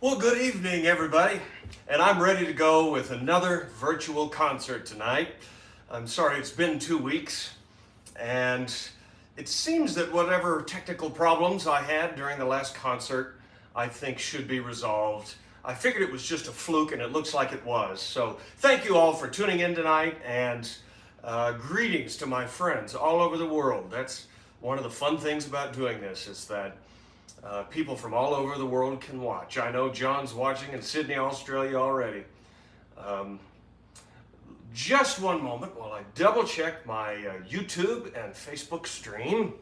Well, good evening, everybody. And I'm ready to go with another virtual concert tonight. I'm sorry it's been 2 weeks, and it seems that whatever technical problems I had during the last concert, I think should be resolved. I figured it was just a fluke, and it looks like it was. So thank you all for tuning in tonight, and greetings to my friends all over the world. That's one of the fun things about doing this, is that people from all over the world can watch. I know John's watching in Sydney, Australia already. Just one moment while I double check my YouTube and Facebook stream.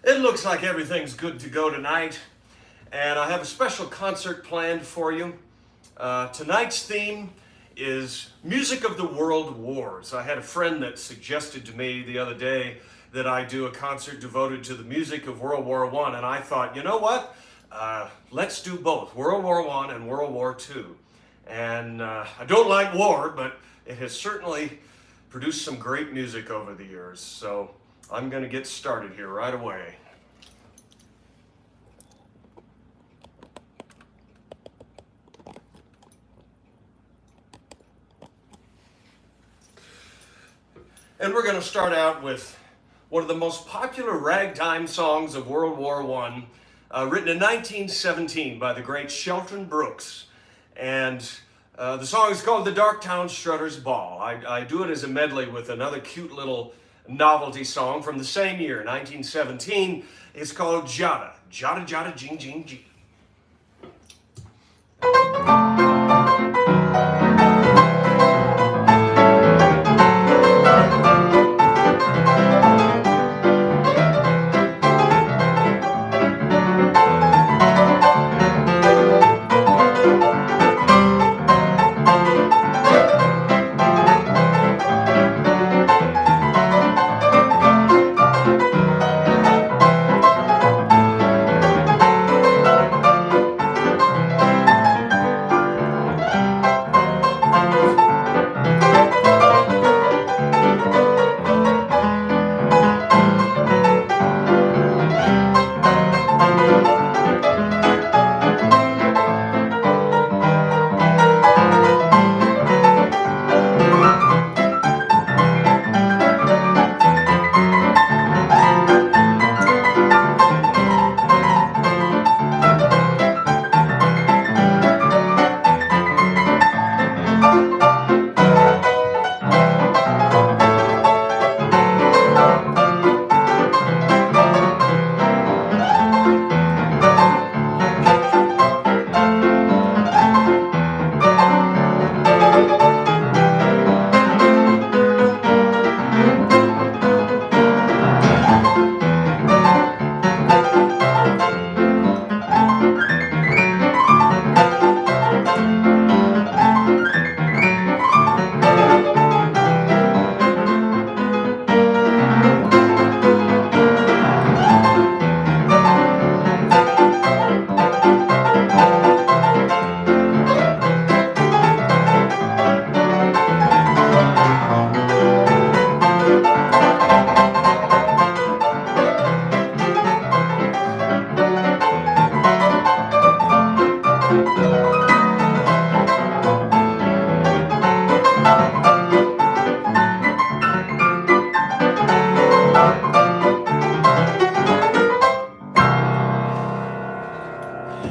It looks like everything's good to go tonight, and I have a special concert planned for you. Tonight's theme is Music of the World Wars. I had a friend that suggested to me the other day that I do a concert devoted to the music of World War I, and I thought, you know what? Let's do both, World War I and World War II. And I don't like war, but it has certainly produced some great music over the years. So I'm going to get started here right away. And we're going to start out with one of the most popular ragtime songs of World War I, written in 1917 by the great Shelton Brooks. And the song is called The Darktown Strutter's Ball. I do it as a medley with another cute little novelty song from the same year, 1917. It's called Jada. Jada, Jada, Jing, Jing, Jing.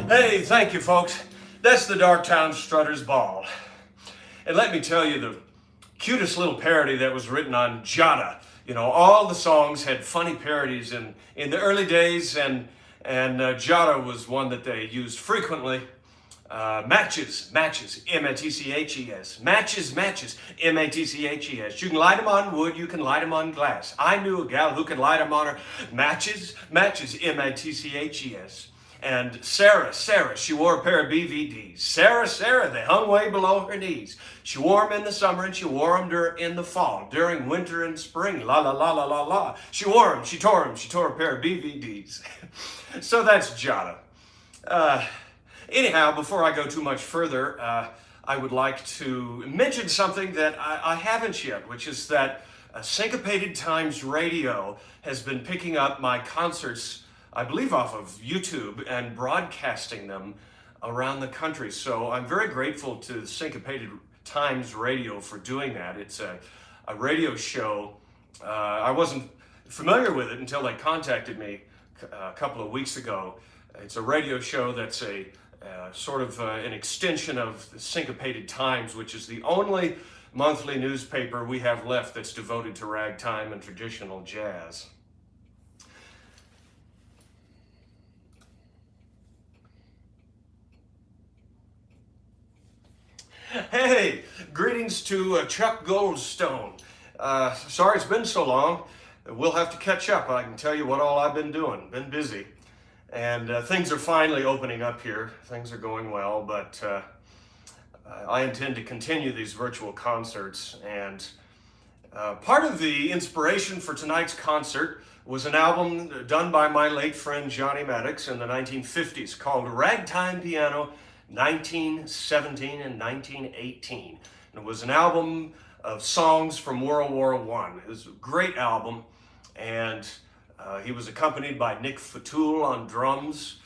Hey, thank you, folks. That's the Darktown Strutter's Ball. And let me tell you, the cutest little parody that was written on Jada. You know, all the songs had funny parodies in the early days, and Jada was one that they used frequently. Matches, M-A-T-C-H-E-S. Matches, M-A-T-C-H-E-S. You can light them on wood, you can light them on glass. I knew a gal who could light them on her matches, M-A-T-C-H-E-S. And Sarah, she wore a pair of BVDs. Sarah, they hung way below her knees. She wore them in the summer and she wore them in the fall, during winter and spring. La la la la la la. She wore them, she tore them, she tore a pair of BVDs. So that's Jada. Anyhow, before I go too much further, I would like to mention something that I haven't yet, which is that Syncopated Times Radio has been picking up my concerts, I believe off of YouTube, and broadcasting them around the country. So I'm very grateful to Syncopated Times Radio for doing that. It's a radio show. I wasn't familiar with it until they contacted me a couple of weeks ago. It's a radio show that's a sort of an extension of the Syncopated Times, which is the only monthly newspaper we have left that's devoted to ragtime and traditional jazz. Hey, greetings to Chuck Goldstone. Sorry it's been so long. We'll have to catch up. I can tell you what all I've been doing. Been busy. And things are finally opening up here. Things are going well, but I intend to continue these virtual concerts. And part of the inspiration for tonight's concert was an album done by my late friend Johnny Maddox in the 1950s called Ragtime Piano 1917 and 1918. And it was an album of songs from World War I. It was a great album, and he was accompanied by Nick Fatoul on drums,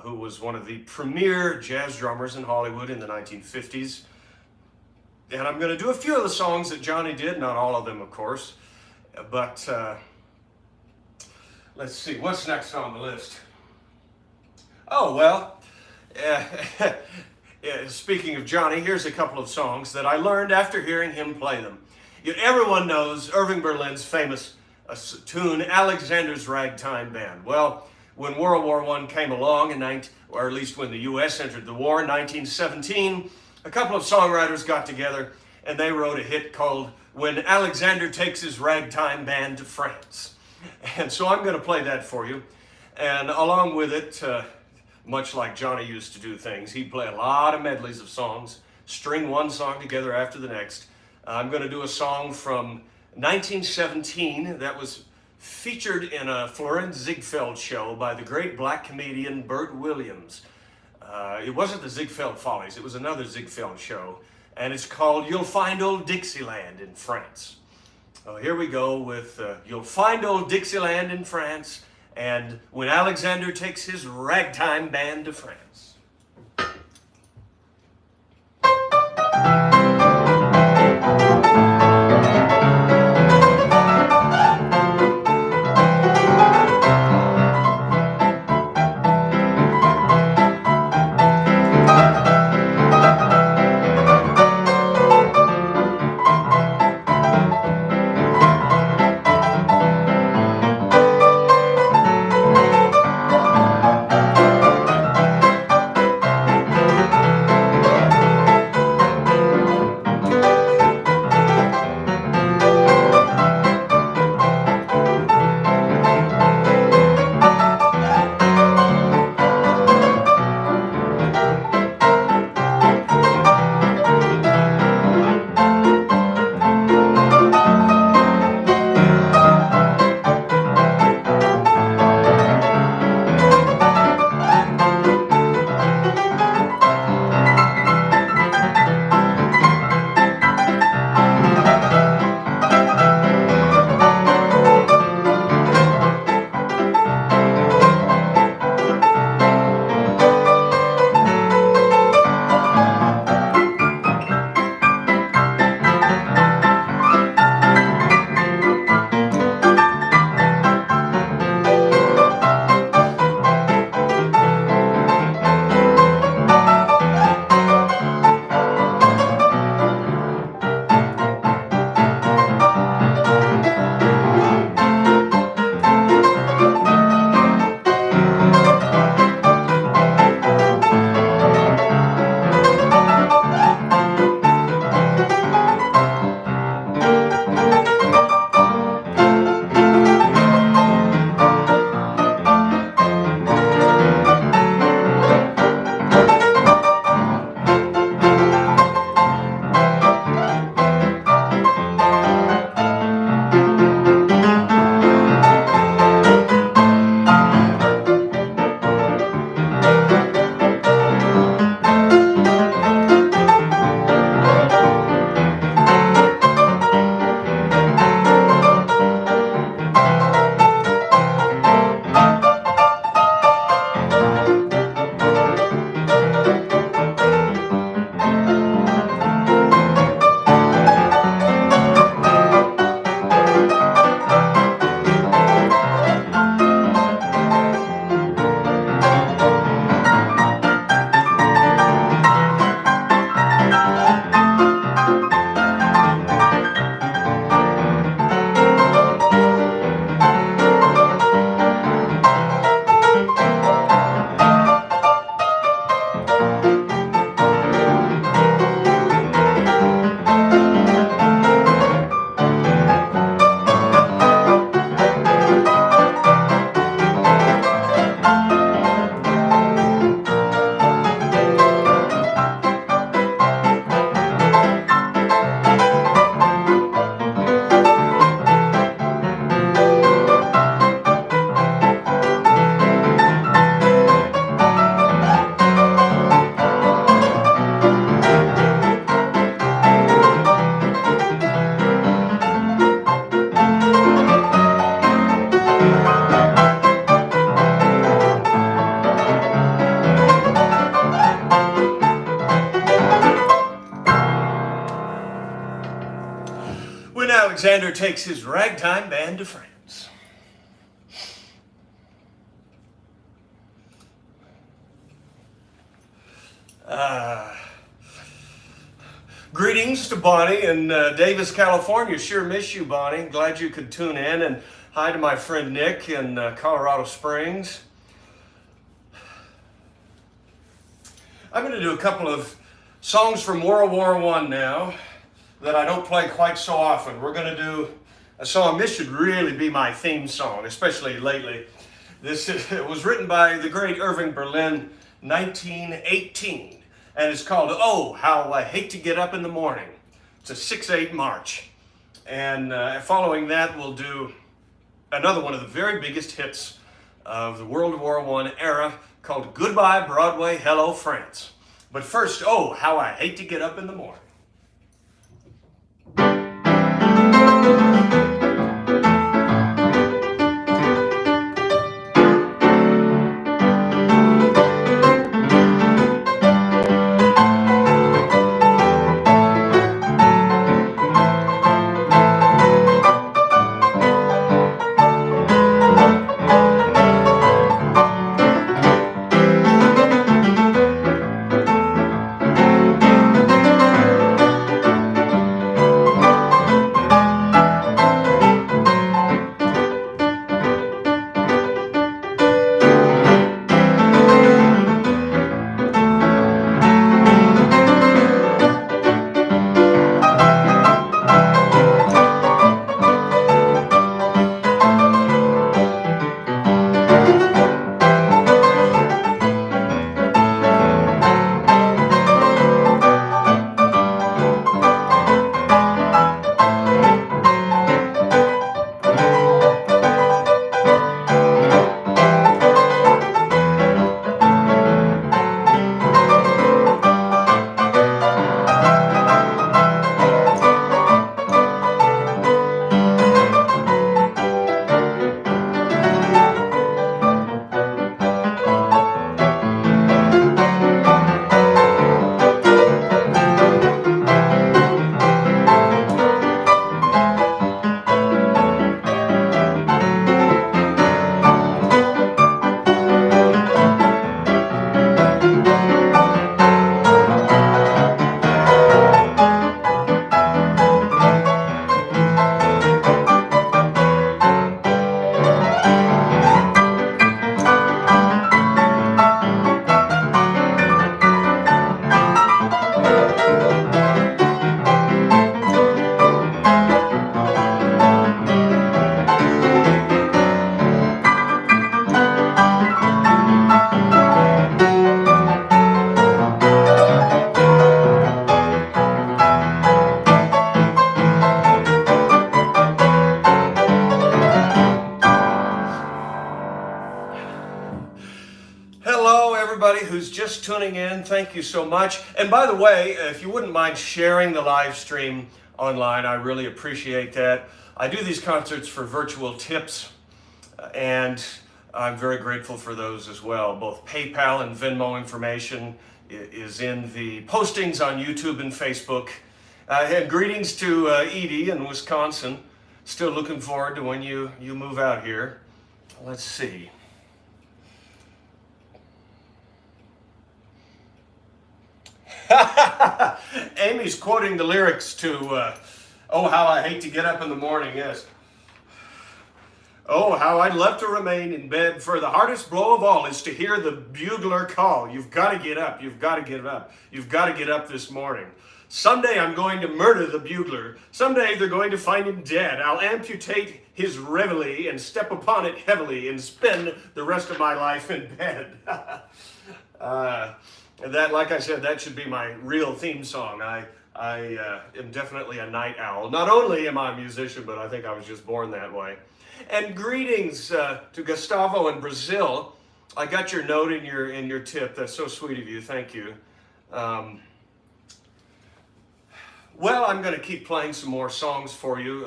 who was one of the premier jazz drummers in Hollywood in the 1950s. And I'm going to do a few of the songs that Johnny did, not all of them, of course. But let's see, what's next on the list? Oh, well, speaking of Johnny, here's a couple of songs that I learned after hearing him play them. Everyone knows Irving Berlin's famous tune, Alexander's Ragtime Band. Well, when World War I came along, or at least when the U.S. entered the war in 1917, a couple of songwriters got together and they wrote a hit called When Alexander Takes His Ragtime Band to France. And so I'm going to play that for you. And along with it, much like Johnny used to do things, he'd play a lot of medleys of songs, string one song together after the next. I'm going to do a song from 1917 that was featured in a Florenz Ziegfeld show by the great black comedian Bert Williams. It wasn't the Ziegfeld Follies, it was another Ziegfeld show, and it's called You'll Find Old Dixieland in France. Here we go with You'll Find Old Dixieland in France, and When Alexander Takes His Ragtime Band to France. Alexander takes his ragtime band to France. Greetings to Bonnie in Davis, California. Sure miss you, Bonnie. Glad you could tune in. And hi to my friend Nick in Colorado Springs. I'm going to do a couple of songs from World War I now that I don't play quite so often. We're going to do a song. This should really be my theme song, especially lately. It was written by the great Irving Berlin, 1918, and it's called "Oh, How I Hate to Get Up in the Morning." It's a 6/8 march, and following that, we'll do another one of the very biggest hits of the World War I era, called "Goodbye Broadway, Hello France." But first, "Oh, How I Hate to Get Up in the Morning." Who's just tuning in, thank you so much. And by the way, if you wouldn't mind sharing the live stream online, I really appreciate that. I do these concerts for virtual tips, and I'm very grateful for those as well. Both PayPal and Venmo information is in the postings on YouTube and Facebook. And greetings to Edie in Wisconsin. Still looking forward to when you move out here. Let's see. Amy's quoting the lyrics to "Oh, How I Hate to Get Up in the Morning," yes. "Oh, how I'd love to remain in bed, for the hardest blow of all is to hear the bugler call. You've got to get up, you've got to get up, you've got to get up this morning. Someday I'm going to murder the bugler. Someday they're going to find him dead. I'll amputate his reveille and step upon it heavily and spend the rest of my life in bed." That, like I said, that should be my real theme song. I am definitely a night owl. Not only am I a musician, but I think I was just born that way. And greetings to Gustavo in Brazil. I got your note in your tip. That's so sweet of you. Thank you. Well, I'm going to keep playing some more songs for you.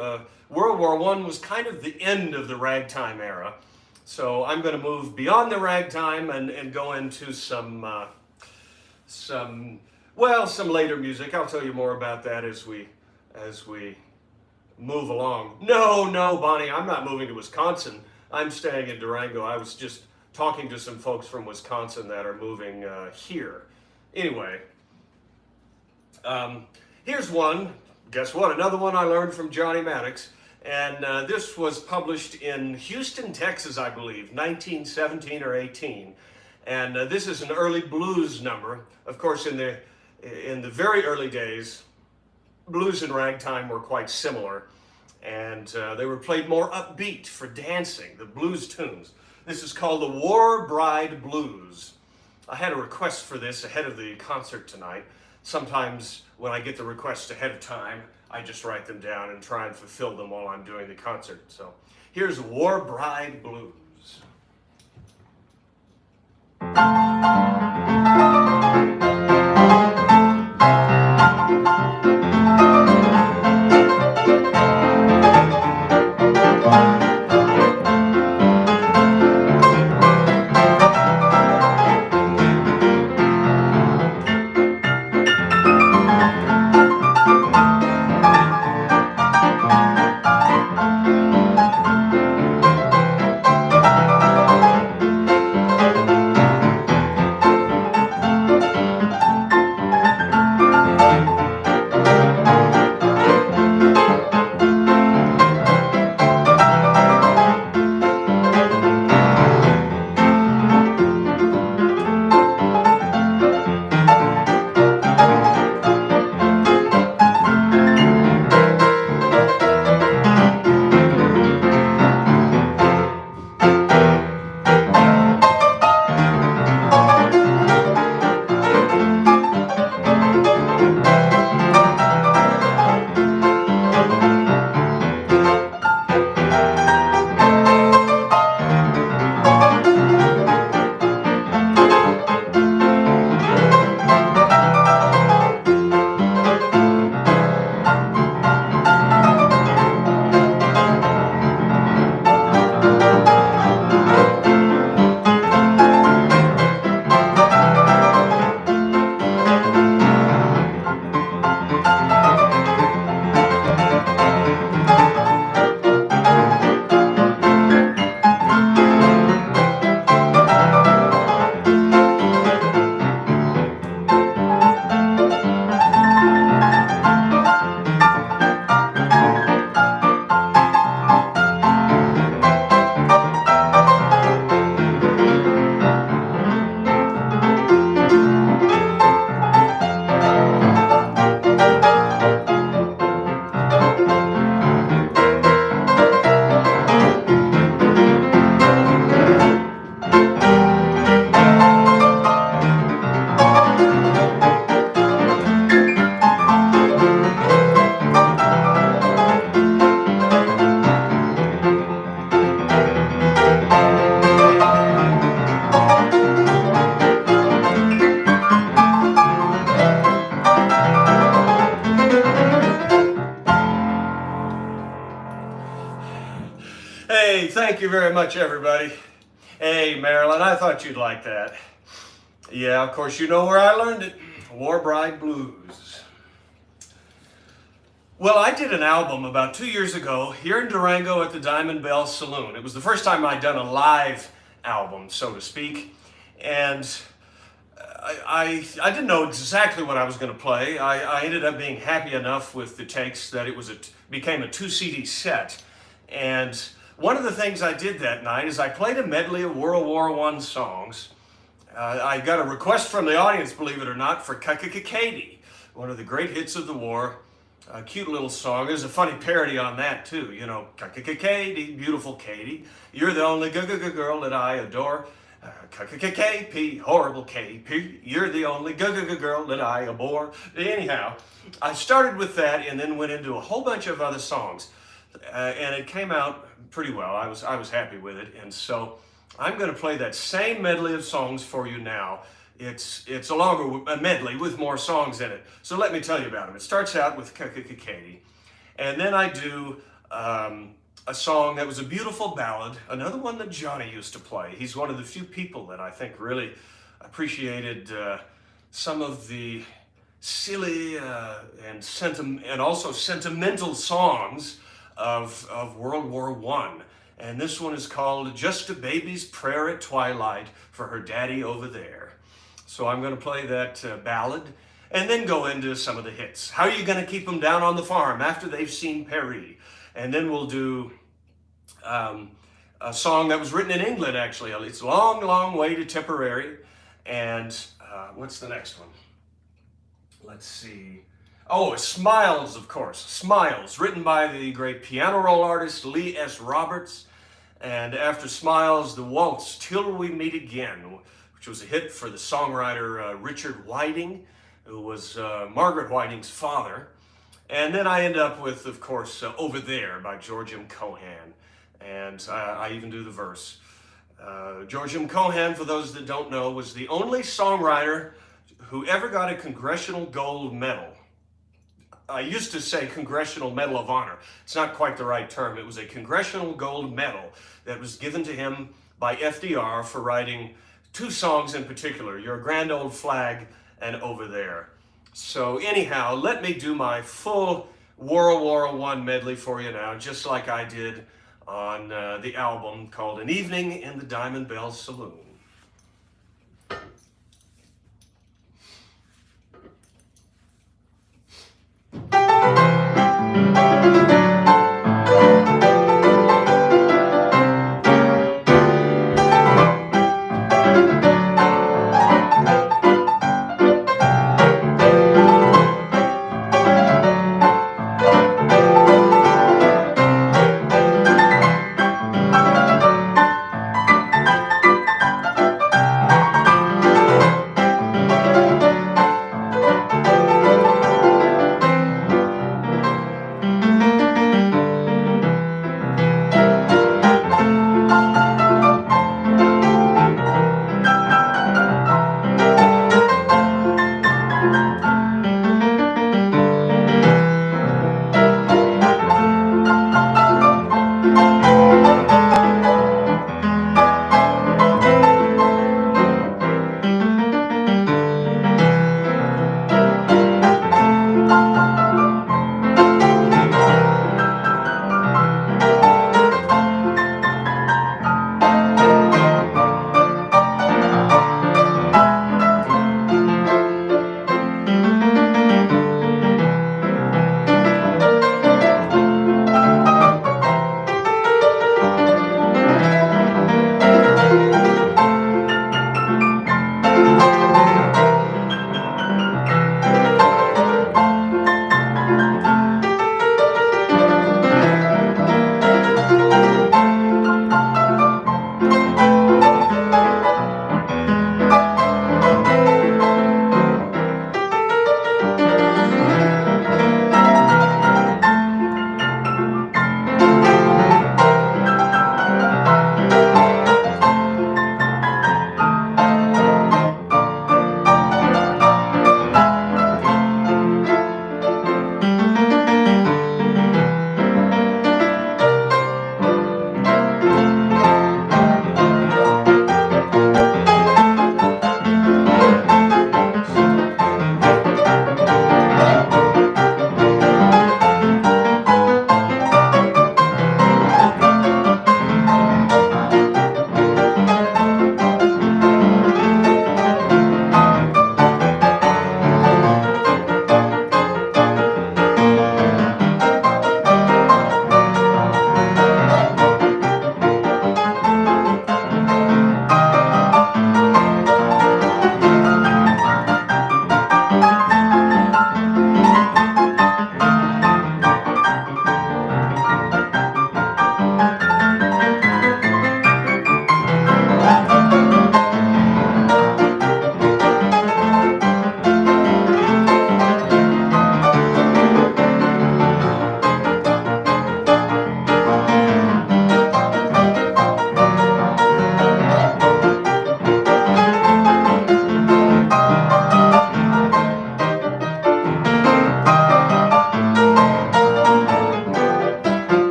World War I was kind of the end of the ragtime era. So I'm going to move beyond the ragtime and go into some later music. I'll tell you more about that as we move along. No, Bonnie, I'm not moving to Wisconsin. I'm staying in Durango. I was just talking to some folks from Wisconsin that are moving here. Anyway, here's one. Guess what? Another one I learned from Johnny Maddox. And this was published in Houston, Texas, I believe, 1917 or 18. And this is an early blues number. Of course, in the very early days, blues and ragtime were quite similar. And they were played more upbeat for dancing, the blues tunes. This is called the War Bride Blues. I had a request for this ahead of the concert tonight. Sometimes when I get the requests ahead of time, I just write them down and try and fulfill them while I'm doing the concert. So here's War Bride Blues. Hey, thank you very much, everybody. Hey, Marilyn, I thought you'd like that. Yeah, of course, you know where I learned it. War Bride Blues. Well, I did an album about 2 years ago here in Durango at the Diamond Bell Saloon. It was the first time I'd done a live album, so to speak. And I didn't know exactly what I was going to play. I ended up being happy enough with the takes that it became a 2 CD set. And one of the things I did that night is I played a medley of World War I songs. I got a request from the audience, believe it or not, for Katie, one of the great hits of the war. A cute little song. There's a funny parody on that too. You know, Katie, beautiful Katie, you're the only girl that I adore. KP, horrible KP, you're the only girl that I abhor. Anyhow, I started with that and then went into a whole bunch of other songs, and it came out pretty well. I was happy with it, and so I'm going to play that same medley of songs for you now. It's a longer medley with more songs in it. So let me tell you about them. It starts out with Katie, and then I do a song that was a beautiful ballad, another one that Johnny used to play. He's one of the few people that I think really appreciated some of the silly and also sentimental songs of World War I. And this one is called Just a Baby's Prayer at Twilight for Her Daddy Over There. So I'm going to play that ballad and then go into some of the hits. How are you going to keep them down on the farm after they've seen Perry? And then we'll do a song that was written in England, actually. It's Long, Long Way to Tipperary. And what's the next one? Let's see. Oh, Smiles, of course. Smiles, written by the great piano roll artist Lee S. Roberts. And after Smiles, the waltz, Till We Meet Again, which was a hit for the songwriter Richard Whiting, who was Margaret Whiting's father. And then I end up with, of course, Over There by George M. Cohan. And I even do the verse. George M. Cohan, for those that don't know, was the only songwriter who ever got a Congressional Gold Medal. I used to say Congressional Medal of Honor. It's not quite the right term. It was a Congressional Gold Medal that was given to him by FDR for writing two songs in particular, Your Grand Old Flag and Over There. So anyhow, let me do my full World War I medley for you now, just like I did on the album called An Evening in the Diamond Bell Saloon.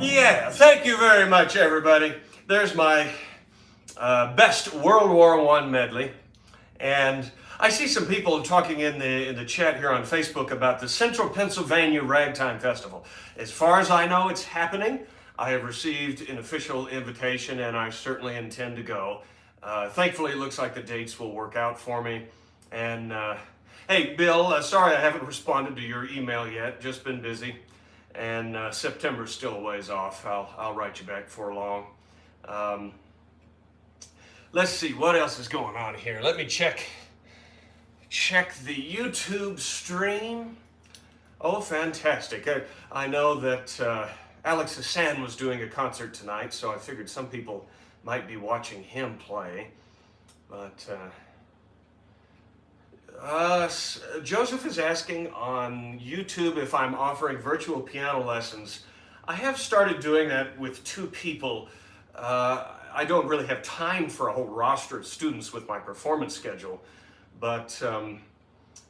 Yeah, thank you very much, everybody. There's my best World War I medley. And I see some people talking in the chat here on Facebook about the Central Pennsylvania Ragtime Festival. As far as I know, it's happening. I have received an official invitation, and I certainly intend to go. Thankfully, it looks like the dates will work out for me. And hey, Bill, sorry I haven't responded to your email yet. Just been busy. And September's still a ways off. I'll write you back before long. Let's see what else is going on here. Let me check the YouTube stream. Oh, fantastic! I know that Alex Hassan was doing a concert tonight, so I figured some people might be watching him play. But Joseph is asking on YouTube if I'm offering virtual piano lessons. I have started doing that with 2 people. I don't really have time for a whole roster of students with my performance schedule, but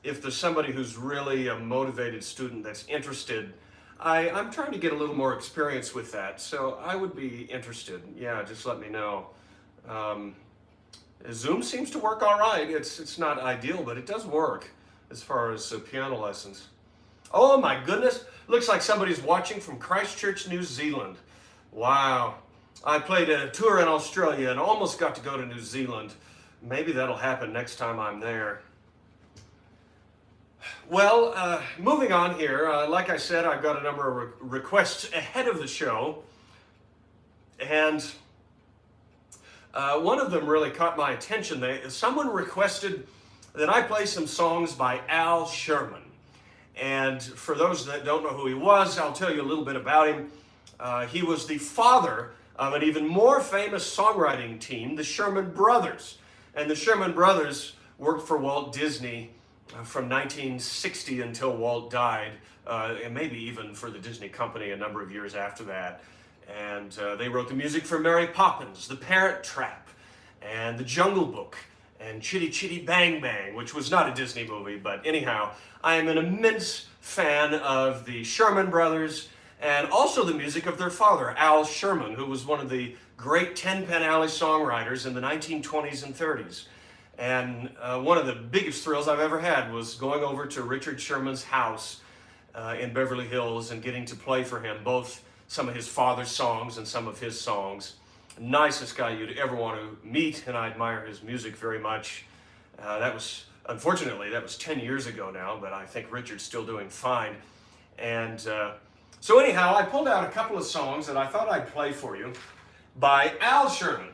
if there's somebody who's really a motivated student that's interested, I'm trying to get a little more experience with that, so I would be interested. Yeah, just let me know. Zoom seems to work all right. It's not ideal, but it does work as far as piano lessons. Oh my goodness, looks like somebody's watching from Christchurch, New Zealand. Wow. I played a tour in Australia and almost got to go to New Zealand. Maybe that'll happen next time I'm there. Well, moving on here, like I said, I've got a number of requests ahead of the show, and one of them really caught my attention. Someone requested that I play some songs by Al Sherman. And for those that don't know who he was, I'll tell you a little bit about him. He was the father of an even more famous songwriting team, the Sherman Brothers. And the Sherman Brothers worked for Walt Disney from 1960 until Walt died, and maybe even for the Disney Company a number of years after that. And they wrote the music for Mary Poppins, The Parrot Trap, and The Jungle Book, and Chitty Chitty Bang Bang, which was not a Disney movie, but anyhow, I am an immense fan of the Sherman Brothers, and also the music of their father, Al Sherman, who was one of the great Ten Pen Alley songwriters in the 1920s and 30s. And one of the biggest thrills I've ever had was going over to Richard Sherman's house in Beverly Hills and getting to play for him both some of his father's songs and some of his songs. Nicest guy you'd ever want to meet, and I admire his music very much. Unfortunately, that was 10 years ago now, but I think Richard's still doing fine. And so anyhow, I pulled out a couple of songs that I thought I'd play for you by Al Sherman.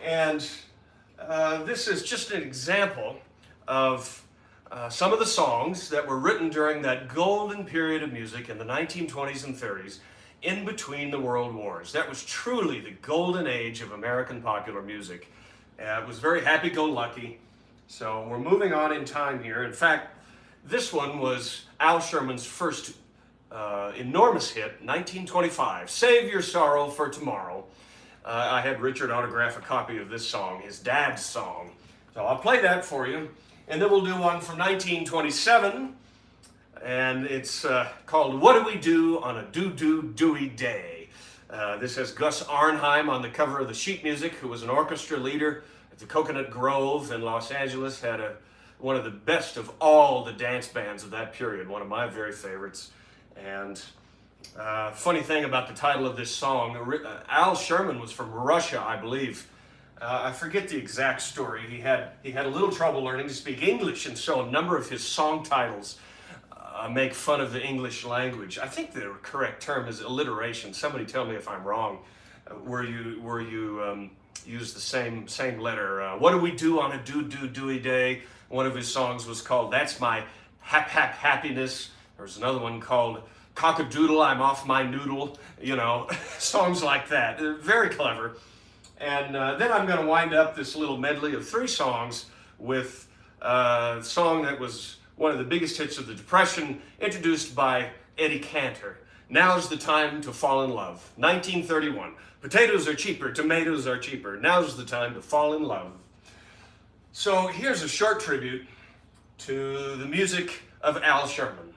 And this is just an example of some of the songs that were written during that golden period of music in the 1920s and 30s, in between the world wars. That was truly the golden age of American popular music. It was very happy-go-lucky. So we're moving on in time here. In fact, this one was Al Sherman's first enormous hit, 1925, Save Your Sorrow for Tomorrow. I had Richard autograph a copy of this song, his dad's song. So I'll play that for you. And then we'll do one from 1927. And it's called What Do We Do on a Do-Do-Dewey Day? This has Gus Arnheim on the cover of the sheet music, who was an orchestra leader at the Coconut Grove in Los Angeles, had one of the best of all the dance bands of that period, one of my very favorites. And funny thing about the title of this song, Al Sherman was from Russia, I believe. I forget the exact story. He had a little trouble learning to speak English, and so a number of his song titles make fun of the English language. I think the correct term is alliteration. Somebody tell me if I'm wrong. Where you use the same letter. What do we do on a do-do-dewey day? One of his songs was called That's My Happiness. There's another one called Cock-a-doodle, I'm off my noodle. You know, songs like that. They're very clever. And then I'm going to wind up this little medley of 3 songs with a song that was one of the biggest hits of the Depression, introduced by Eddie Cantor. Now's the time to fall in love. 1931. Potatoes are cheaper, tomatoes are cheaper. Now's the time to fall in love. So here's a short tribute to the music of Al Sherman.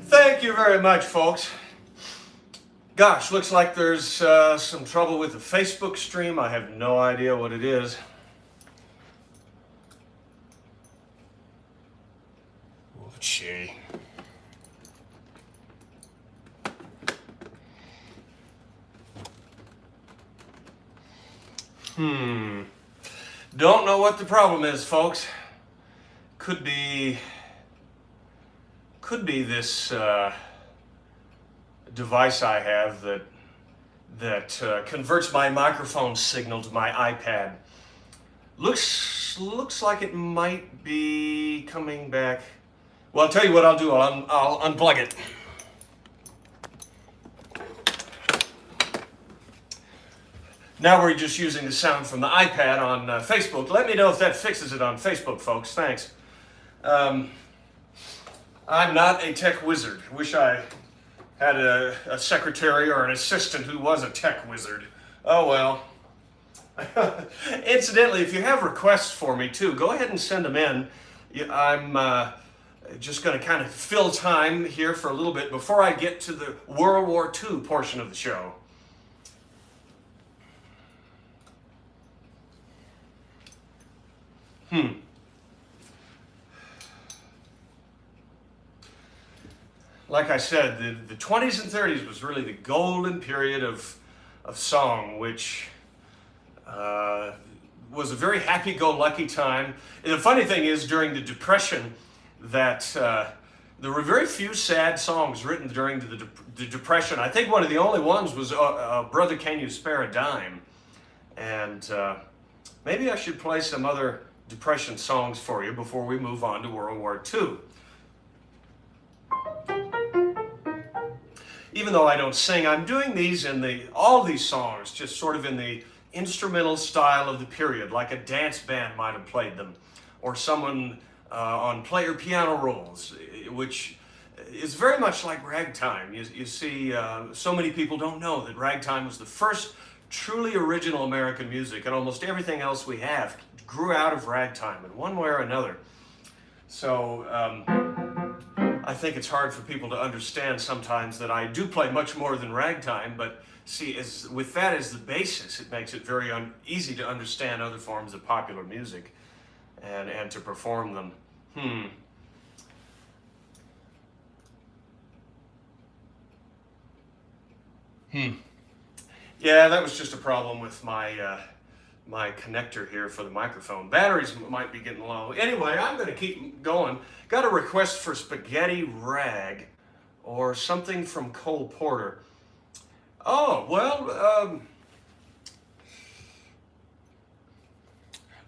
Thank you very much, folks. Gosh, looks like there's some trouble with the Facebook stream. I have no idea what it is. Oh, gee. Hmm. Don't know what the problem is, folks. Could be this device I have that converts my microphone signal to my iPad. Looks like it might be coming back. Well, I'll tell you what I'll do. I'll unplug it. Now we're just using the sound from the iPad on Facebook. Let me know if that fixes it on Facebook, folks. Thanks. I'm not a tech wizard. Wish I had a secretary or an assistant who was a tech wizard. Oh well. Incidentally, if you have requests for me too, go ahead and send them in. I'm just going to kind of fill time here for a little bit before I get to the World War II portion of the show. Like I said, the 20s and 30s was really the golden period of song, which was a very happy-go-lucky time. And the funny thing is, during the Depression, that there were very few sad songs written during the Depression. I think one of the only ones was Brother, Can You Spare a Dime? And maybe I should play some other Depression songs for you before we move on to World War II. Even though I don't sing, I'm doing these all these songs just sort of in the instrumental style of the period, like a dance band might have played them, or someone on player piano rolls, which is very much like ragtime. You see, so many people don't know that ragtime was the first truly original American music, and almost everything else we have grew out of ragtime in one way or another. So I think it's hard for people to understand sometimes that I do play much more than ragtime, but see, with that as the basis, it makes it very easy to understand other forms of popular music and to perform them. Yeah, that was just a problem with my my connector here for the microphone. Batteries might be getting low. Anyway, I'm going to keep going. Got a request for Spaghetti Rag or something from Cole Porter. Oh, well,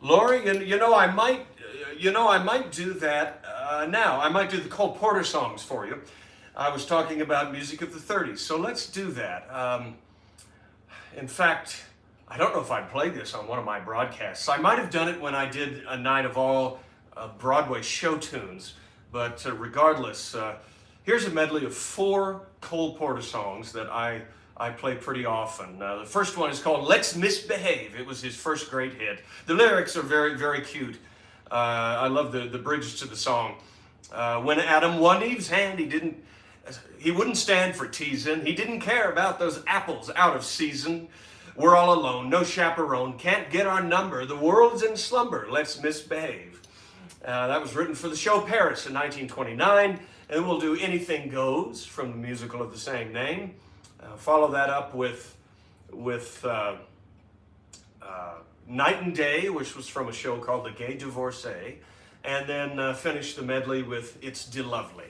Lori, I might do that now. I might do the Cole Porter songs for you. I was talking about music of the 30s, so let's do that. In fact, I don't know if I played this on one of my broadcasts. I might have done it when I did a night of all Broadway show tunes, but regardless, here's a medley of 4 Cole Porter songs that I play pretty often. The first one is called Let's Misbehave. It was his first great hit. The lyrics are very, very cute. I love the bridge to the song. When Adam won Eve's hand, he wouldn't stand for teasing. He didn't care about those apples out of season. We're all alone, no chaperone, can't get our number. The world's in slumber, let's misbehave. That was written for the show Paris in 1929, and we'll do Anything Goes from the musical of the same name. Follow that up with Night and Day, which was from a show called The Gay Divorcee, and then finish the medley with It's De-Lovely.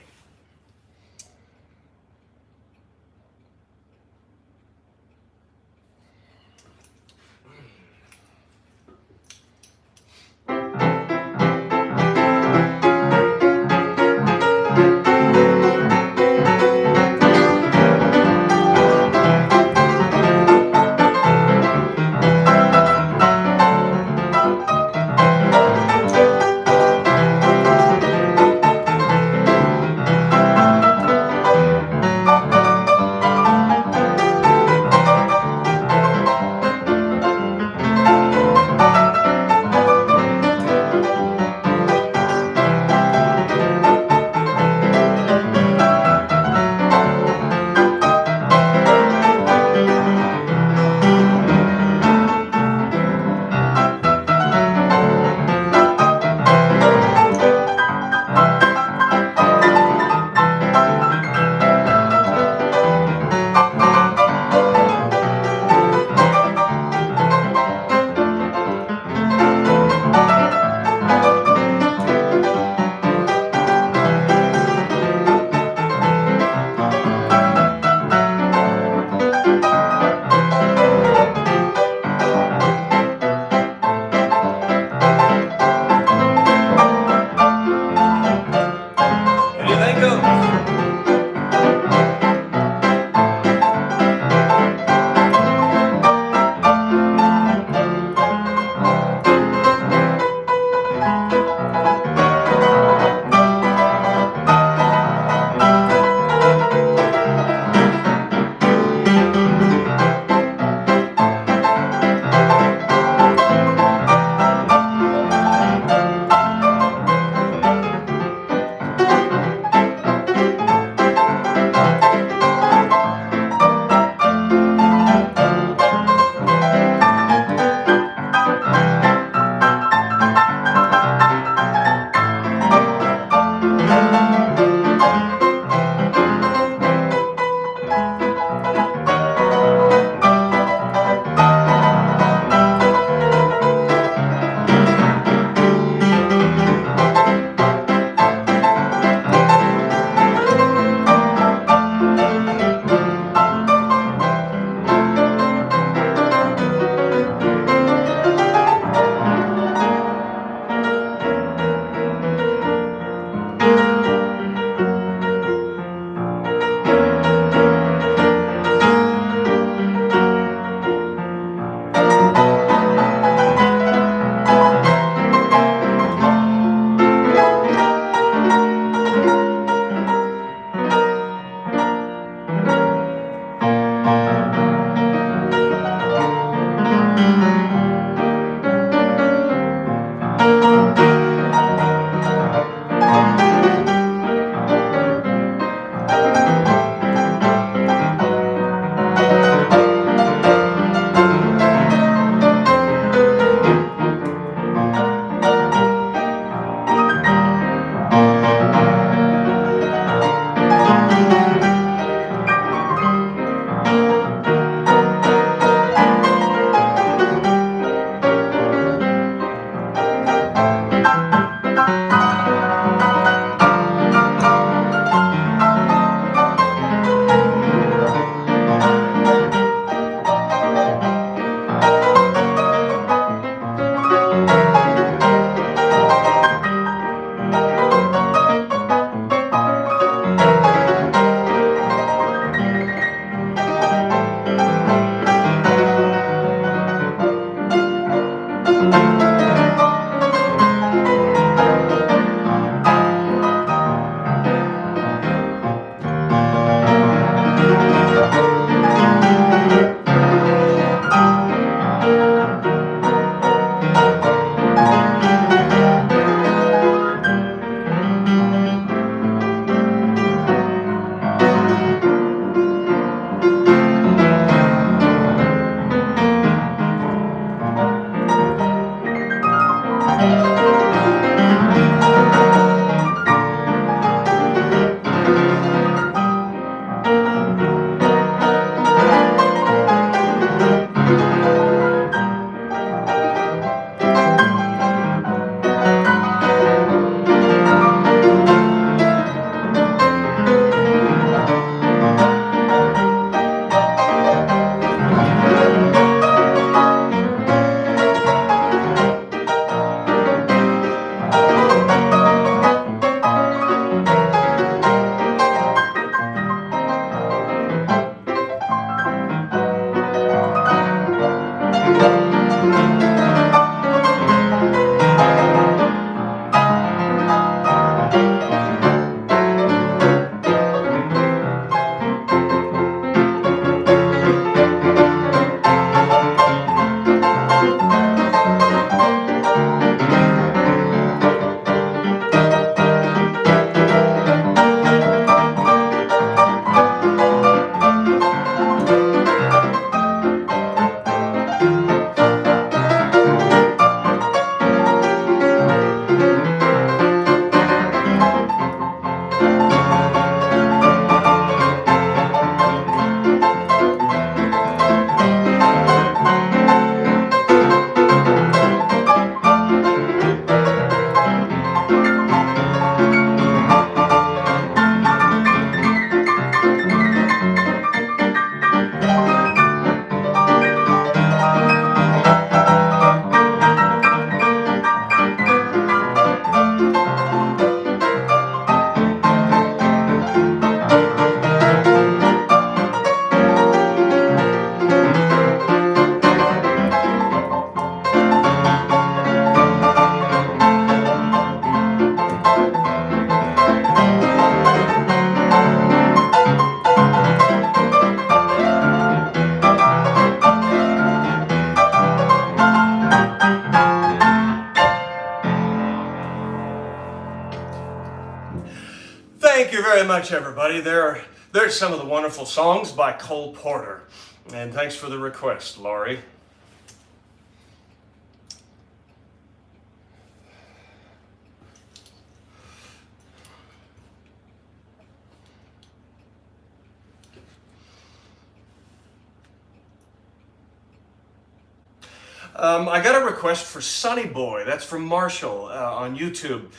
much, everybody. There's some of the wonderful songs by Cole Porter. And thanks for the request, Laurie. I got a request for Sonny Boy. That's from Marshall on YouTube.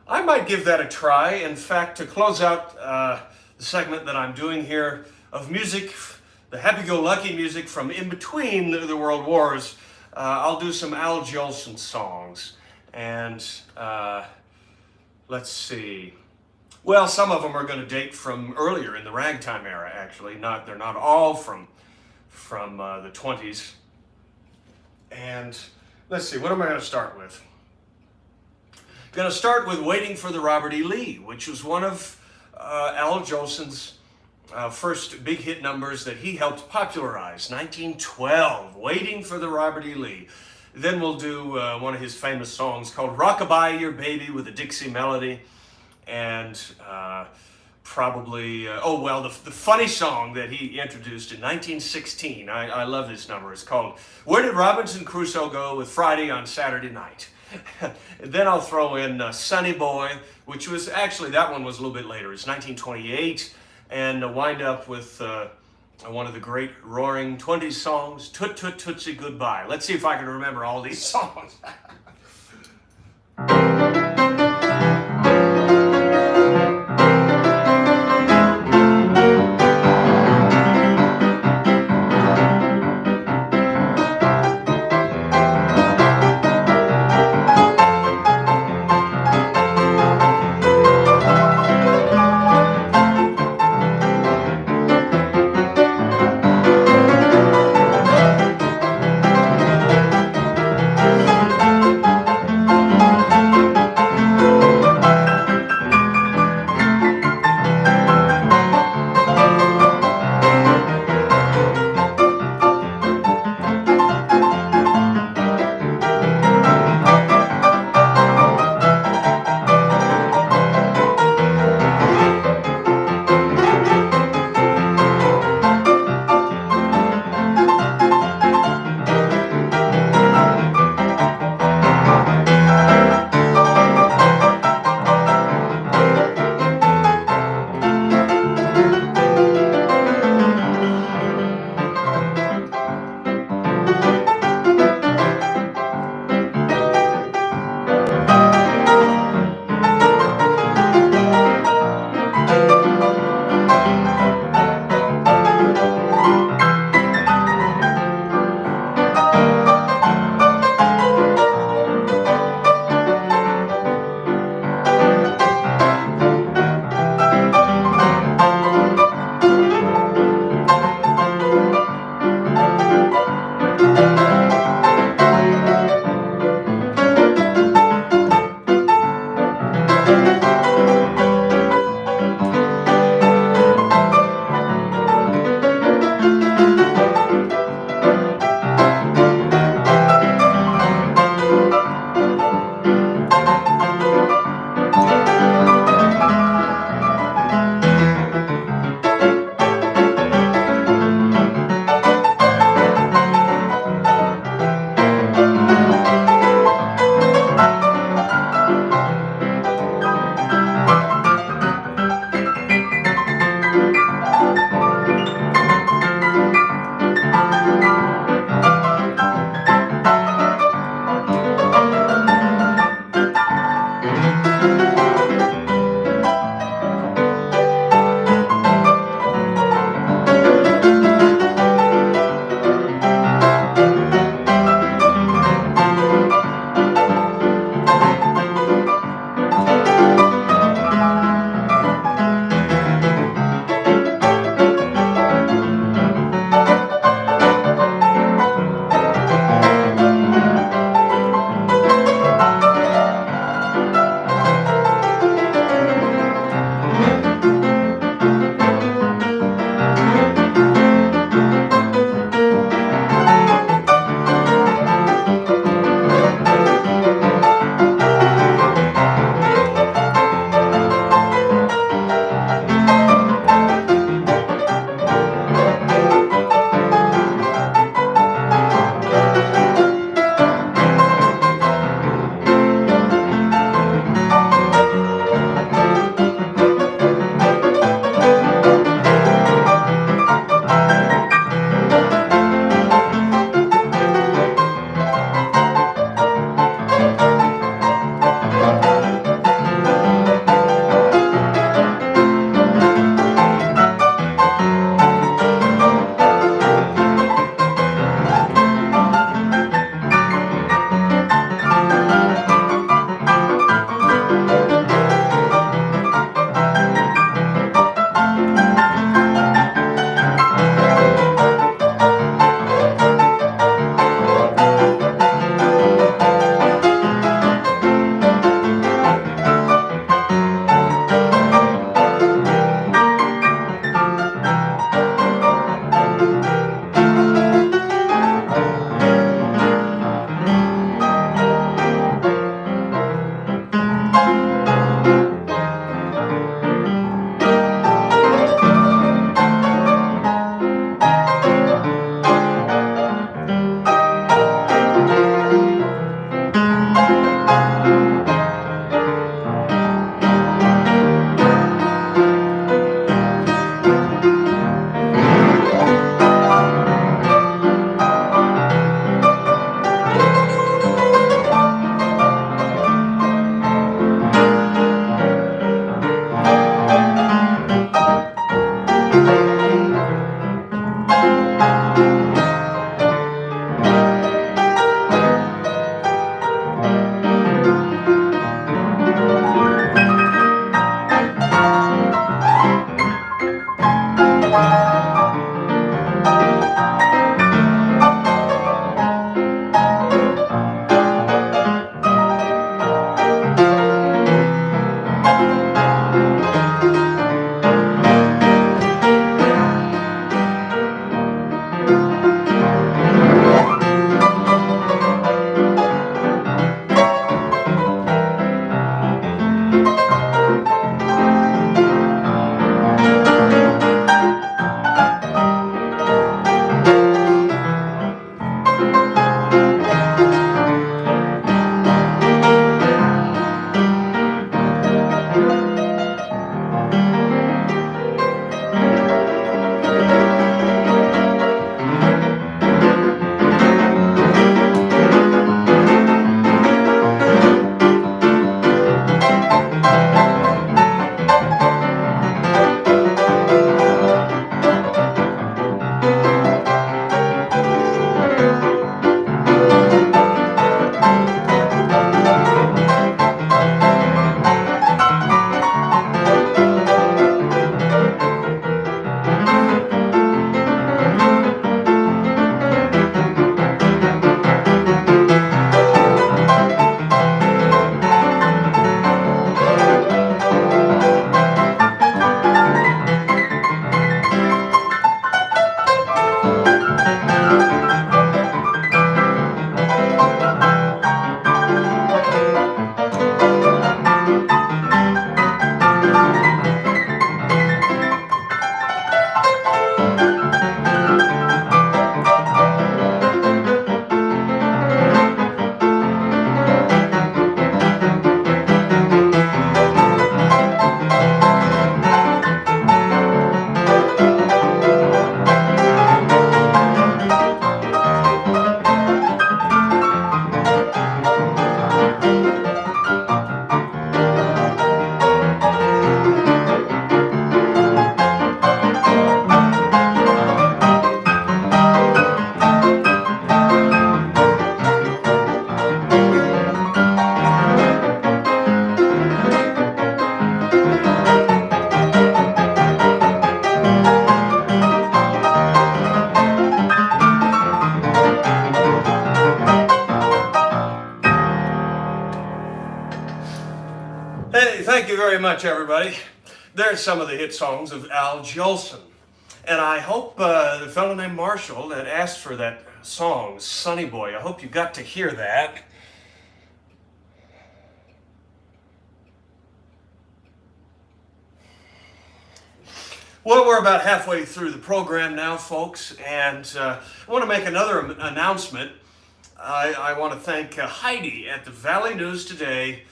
I might give that a try. In fact, to close out the segment that I'm doing here of music, the happy-go-lucky music from in between the World Wars, I'll do some Al Jolson songs. And let's see. Well, some of them are going to date from earlier in the ragtime era, actually. They're not all from the 20s. And let's see, what am I going to start with? I'm going to start with Waiting for the Robert E. Lee, which was one of Al Jolson's first big hit numbers that he helped popularize, 1912, Waiting for the Robert E. Lee. Then we'll do one of his famous songs called Rockabye Your Baby with a Dixie Melody, and probably, the funny song that he introduced in 1916. I love this number. It's called Where Did Robinson Crusoe Go with Friday on Saturday Night? Then I'll throw in Sonny Boy, which was actually, that one was a little bit later. It's 1928, and wind up with one of the great roaring 20s songs, Toot Toot Tootsie Goodbye. Let's see if I can remember all these songs. very much, everybody. There's some of the hit songs of Al Jolson. And I hope the fellow named Marshall that asked for that song, Sonny Boy, I hope you got to hear that. Well, we're about halfway through the program now, folks, and I want to make another announcement. I want to thank Heidi at the Valley News Today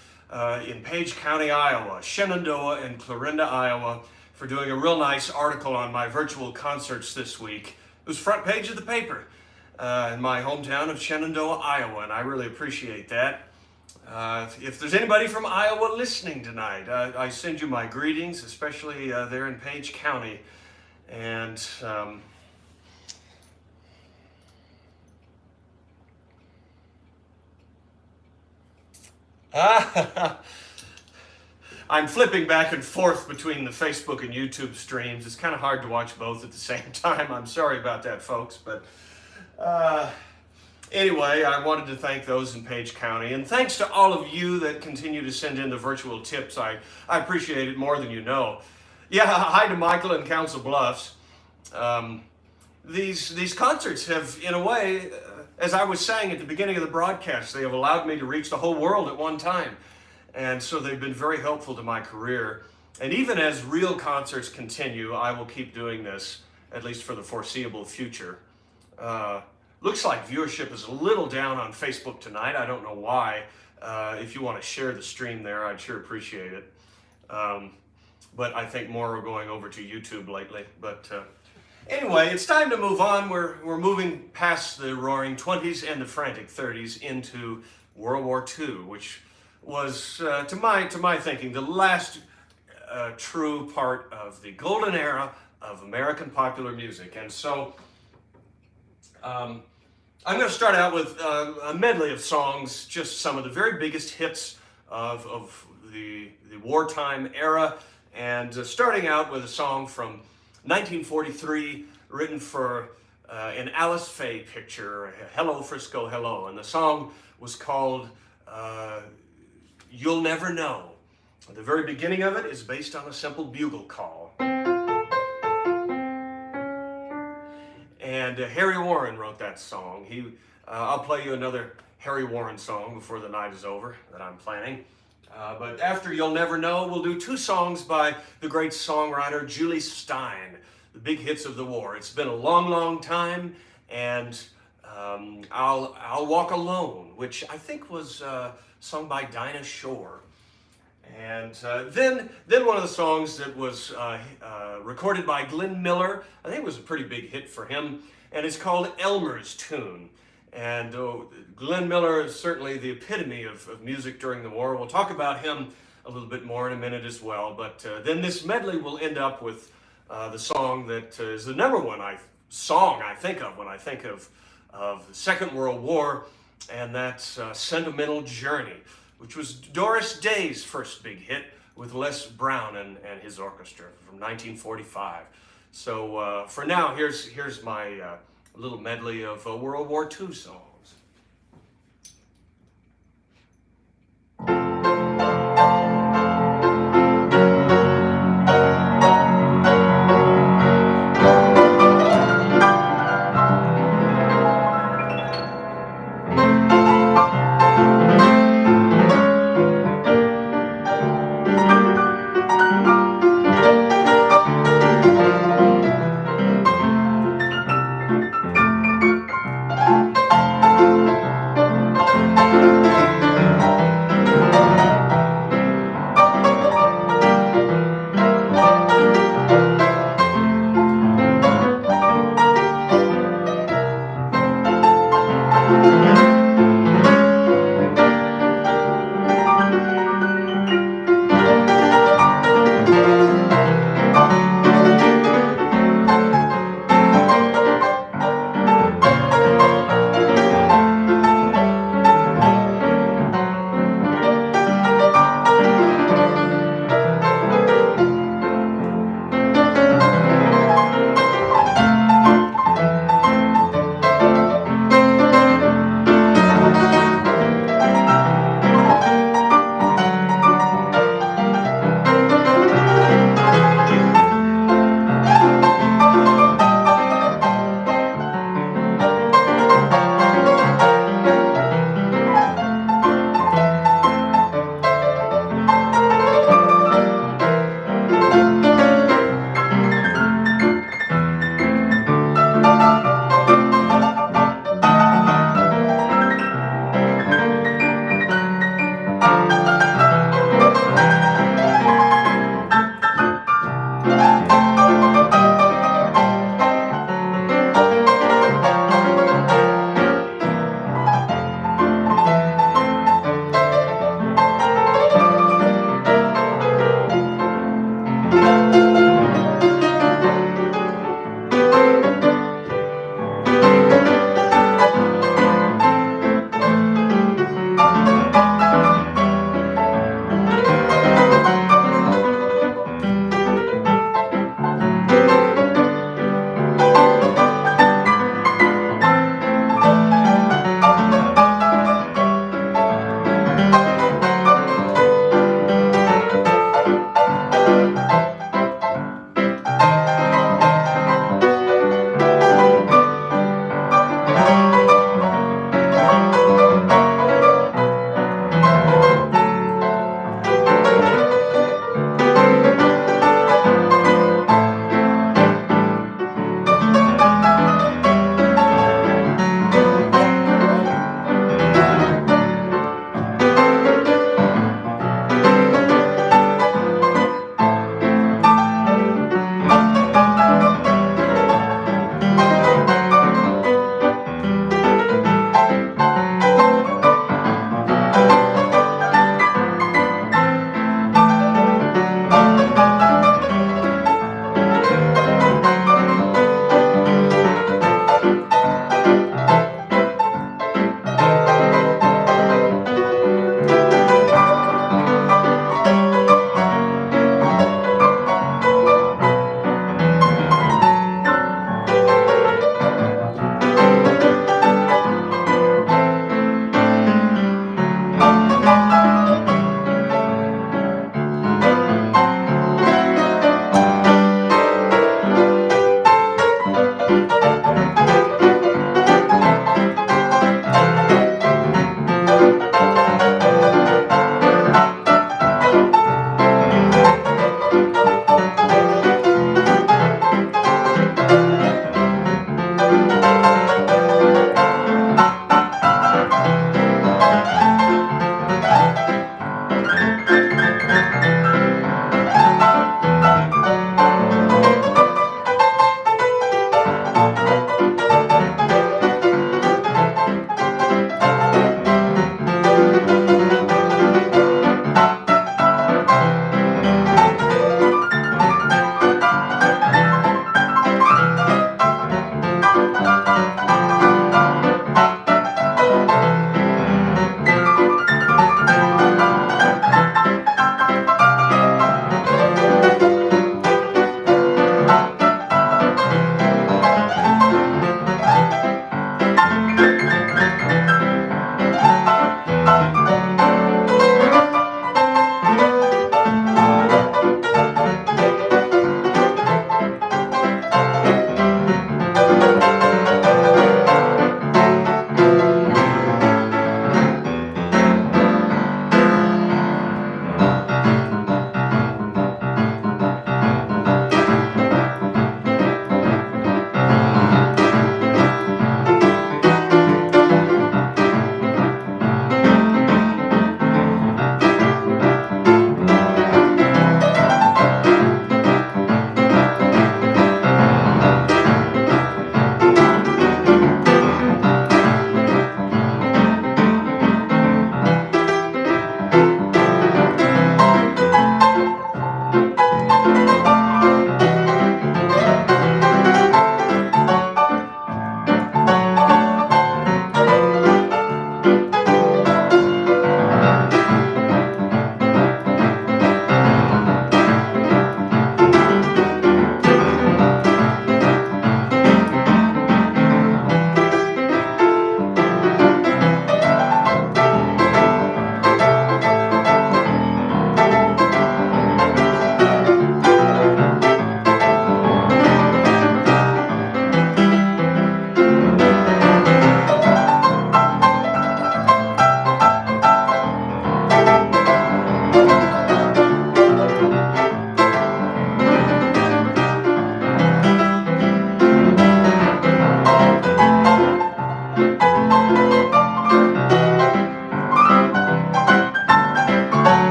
in Page County, Iowa, Shenandoah and Clarinda, Iowa, for doing a real nice article on my virtual concerts this week. It was front page of the paper in my hometown of Shenandoah, Iowa, and I really appreciate that. If there's anybody from Iowa listening tonight, I send you my greetings, especially there in Page County. And I'm flipping back and forth between the Facebook and YouTube streams. It's kind of hard to watch both at the same time. I'm sorry about that, folks, but anyway, I wanted to thank those in Page County, and thanks to all of you that continue to send in the virtual tips. I appreciate it more than you know. Yeah, hi to Michael in Council Bluffs. These concerts have, in a way, as I was saying at the beginning of the broadcast, they have allowed me to reach the whole world at one time. And so they've been very helpful to my career. And even as real concerts continue, I will keep doing this, at least for the foreseeable future. Looks like viewership is a little down on Facebook tonight. I don't know why. If you want to share the stream there, I'd sure appreciate it. But I think more are going over to YouTube lately. But anyway, it's time to move on. We're moving past the roaring 20s and the frantic 30s into World War II, which was, to my thinking, the last true part of the golden era of American popular music. And so I'm going to start out with a medley of songs, just some of the very biggest hits of the wartime era, and starting out with a song from 1943, written for an Alice Faye picture, Hello Frisco Hello, and the song was called You'll Never Know. The very beginning of it is based on a simple bugle call. And Harry Warren wrote that song. I'll play you another Harry Warren song before the night is over that I'm planning. But after You'll Never Know, we'll do two songs by the great songwriter Julie Stein, the big hits of the war. It's been a long, long time, and I'll Walk Alone, which I think was sung by Dinah Shore. And then one of the songs that was recorded by Glenn Miller, I think it was a pretty big hit for him, and it's called Elmer's Tune. And Glenn Miller is certainly the epitome of music during the war. We'll talk about him a little bit more in a minute as well. But then this medley will end up with the song that is the number one song I think of when I think of the Second World War, and that's Sentimental Journey, which was Doris Day's first big hit with Les Brown and his orchestra from 1945. So for now, here's my little medley of World War II songs.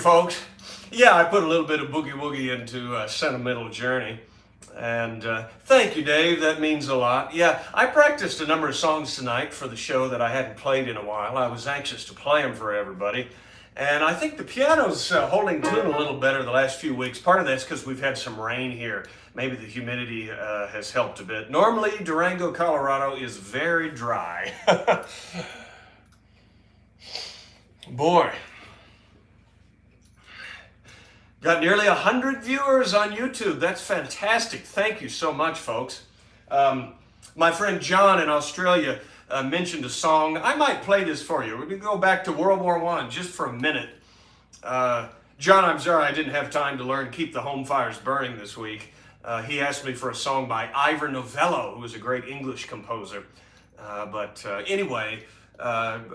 folks. Yeah, I put a little bit of boogie woogie into Sentimental Journey. And thank you, Dave. That means a lot. Yeah, I practiced a number of songs tonight for the show that I hadn't played in a while. I was anxious to play them for everybody. And I think the piano's holding tune a little better the last few weeks. Part of that's because we've had some rain here. Maybe the humidity has helped a bit. Normally, Durango, Colorado is very dry. Boy. Got nearly 100 viewers on YouTube. That's fantastic. Thank you so much, folks. My friend John in Australia mentioned a song. I might play this for you. We're going to go back to World War I just for a minute. John, I'm sorry I didn't have time to learn Keep the Home Fires Burning this week. He asked me for a song by Ivor Novello, who was a great English composer. Anyway, I'm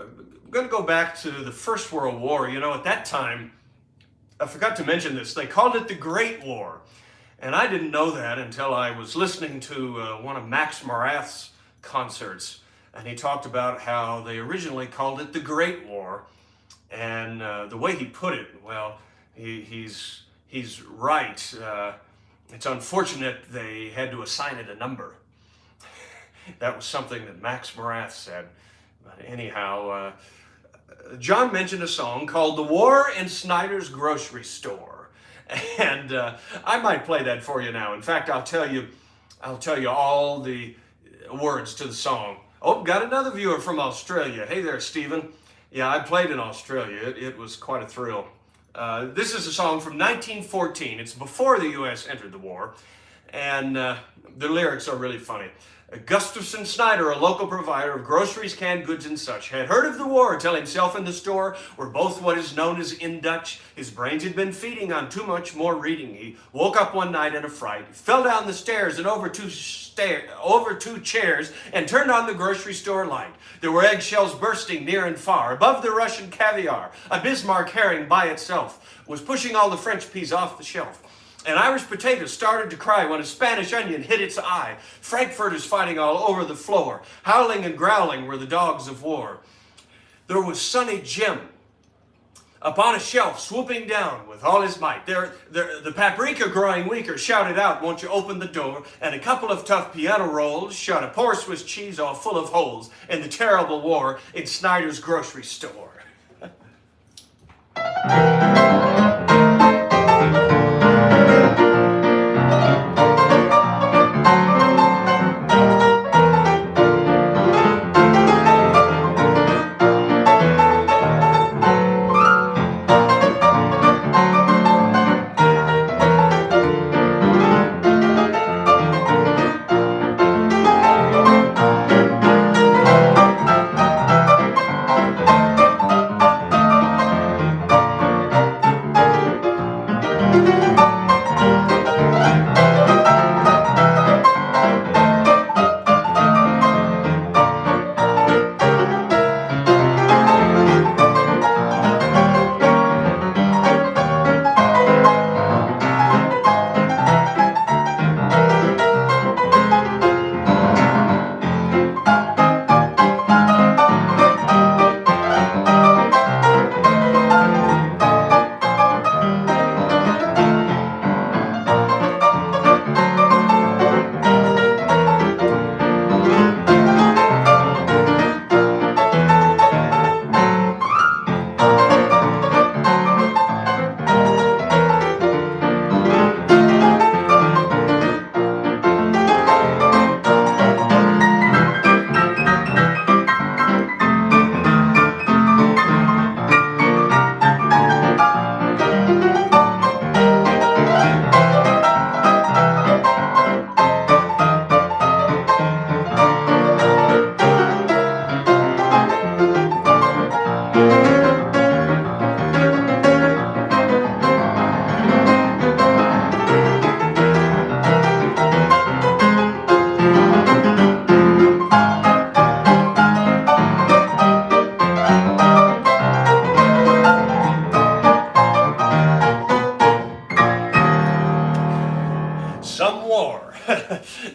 going to go back to the First World War. You know, at that time, I forgot to mention this, they called it the Great War. And I didn't know that until I was listening to one of Max Morath's concerts. And he talked about how they originally called it the Great War. And the way he put it, well, he's right. It's unfortunate they had to assign it a number. That was something that Max Morath said. But anyhow, John mentioned a song called The War in Snyder's Grocery Store. And I might play that for you now. In fact, I'll tell you all the words to the song. Oh, got another viewer from Australia. Hey there, Stephen. Yeah, I played in Australia. It was quite a thrill. This is a song from 1914. It's before the U.S. entered the war. And the lyrics are really funny. Gustafson Snyder, a local provider of groceries, canned goods, and such, had heard of the war till himself and the store were both what is known as in Dutch. His brains had been feeding on too much more reading. He woke up one night in a fright, fell down the stairs and over two chairs, and turned on the grocery store light. There were eggshells bursting near and far. Above the Russian caviar, a Bismarck herring by itself was pushing all the French peas off the shelf. An Irish potato started to cry when a Spanish onion hit its eye. Frankfurters fighting all over the floor. Howling and growling were the dogs of war. There was Sonny Jim upon a shelf, swooping down with all his might. The paprika growing weaker shouted out, "Won't you open the door?" And a couple of tough piano rolls shot a poor Swiss cheese all full of holes in the terrible war in Snyder's grocery store.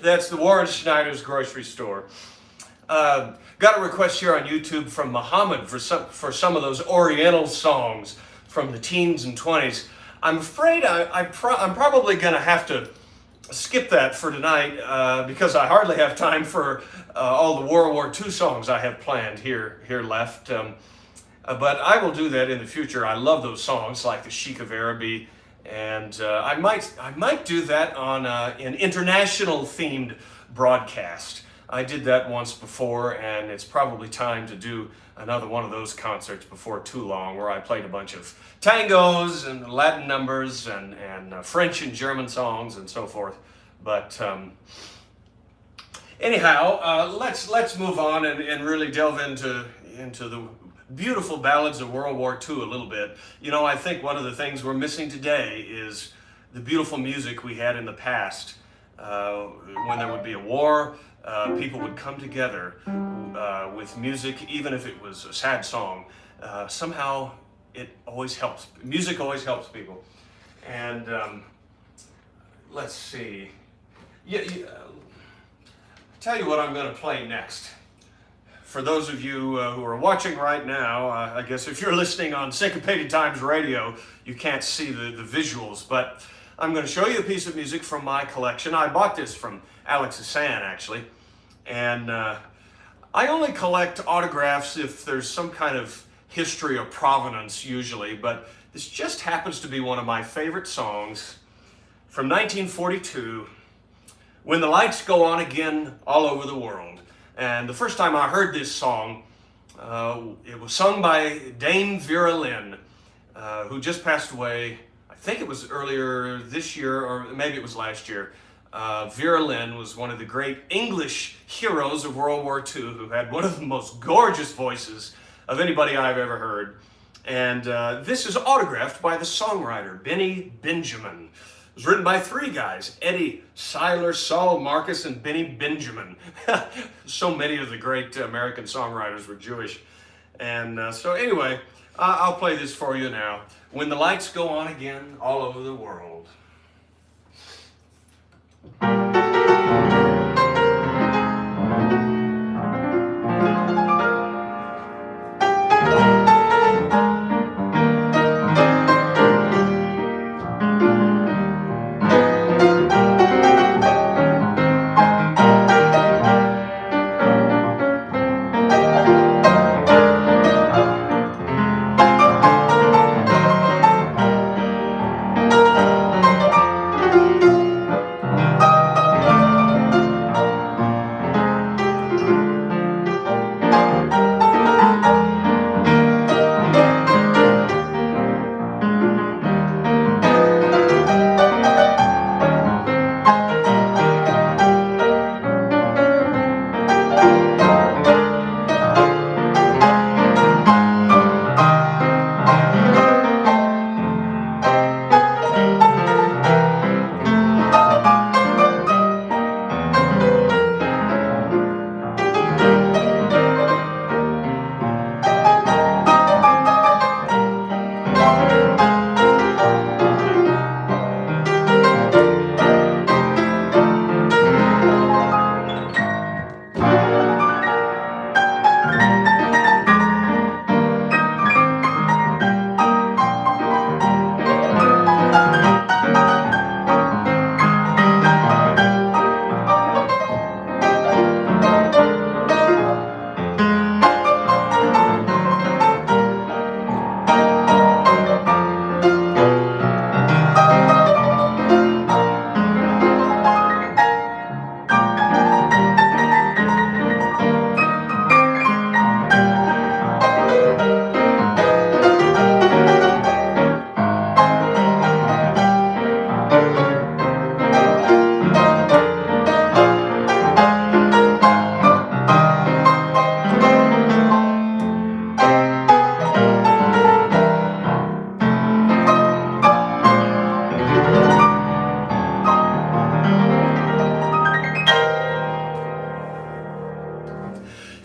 That's the War in Snyder's grocery store. Got a request here on YouTube from Muhammad for some of those Oriental songs from the teens and 20s. I'm afraid I'm probably going to have to skip that for tonight because I hardly have time for all the World War II songs I have planned here left. But I will do that in the future. I love those songs like the Sheik of Araby, and I might do that on an international themed broadcast. I did that once before, and it's probably time to do another one of those concerts before too long, where I played a bunch of tangos and Latin numbers and French and German songs and so forth. But anyhow, let's move on and really delve into the beautiful ballads of World War II a little bit. You know, I think one of the things we're missing today is the beautiful music we had in the past. When there would be a war, people would come together with music, even if it was a sad song. Somehow it always helps. Music always helps people. And let's see. Tell you what I'm going to play next. For those of you who are watching right now, I guess if you're listening on Syncopated Times Radio, you can't see the visuals, but I'm going to show you a piece of music from my collection. I bought this from Alex Hassan, actually, and I only collect autographs if there's some kind of history or provenance, usually, but this just happens to be one of my favorite songs from 1942, When the Lights Go On Again All Over the World. And the first time I heard this song, it was sung by Dame Vera Lynn, who just passed away. I think it was earlier this year, or maybe it was last year. Vera Lynn was one of the great English heroes of World War II, who had one of the most gorgeous voices of anybody I've ever heard. And this is autographed by the songwriter, Benny Benjamin. It was written by three guys, Eddie, Siler, Saul Marcus, and Benny Benjamin. So many of the great American songwriters were Jewish. And so anyway, I'll play this for you now. When the Lights Go On Again All Over the World.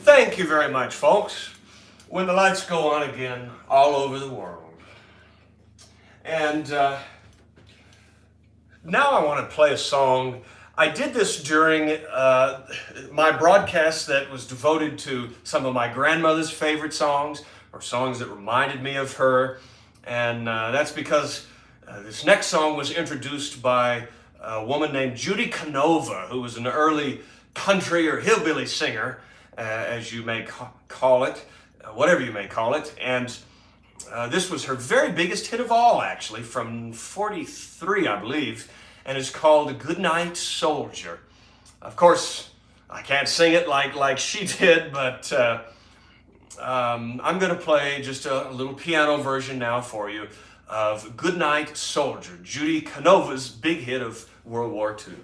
Thank you very much, folks. When the Lights Go On Again All Over the World. And now I want to play a song. I did this during my broadcast that was devoted to some of my grandmother's favorite songs, or songs that reminded me of her. And that's because this next song was introduced by a woman named Judy Canova, who was an early country or hillbilly singer, as you may call it, whatever you may call it. And this was her very biggest hit of all, actually, from 43, I believe, and it's called Goodnight Soldier. Of course, I can't sing it like she did, but I'm going to play just a little piano version now for you of Goodnight Soldier, Judy Canova's big hit of World War II.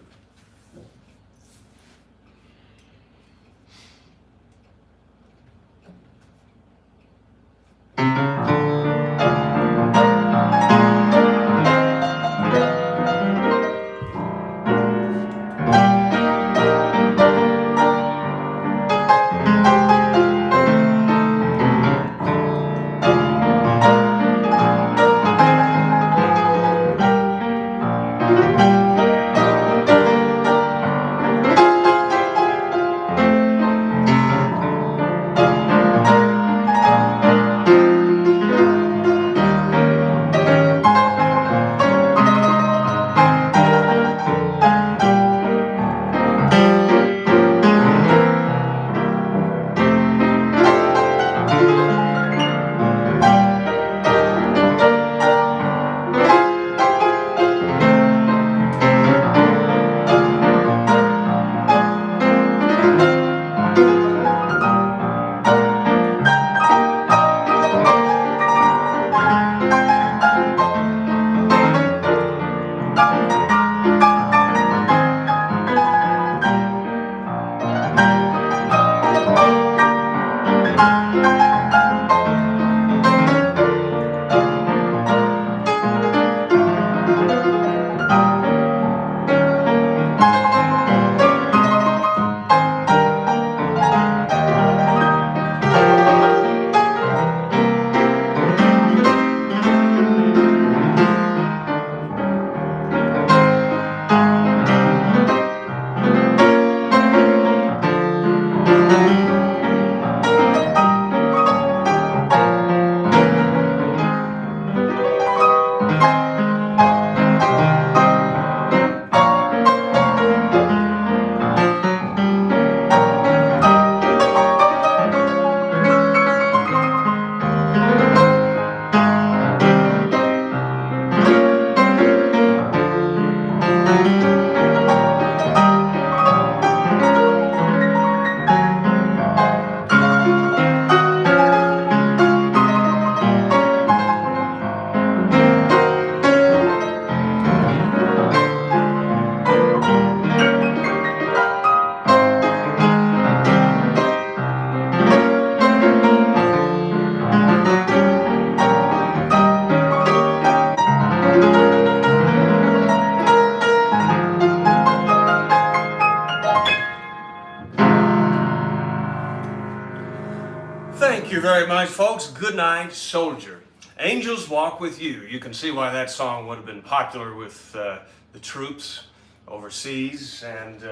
Thank you very much, folks. Good night, soldier. Angels walk with you. You can see why that song would have been popular with the troops overseas and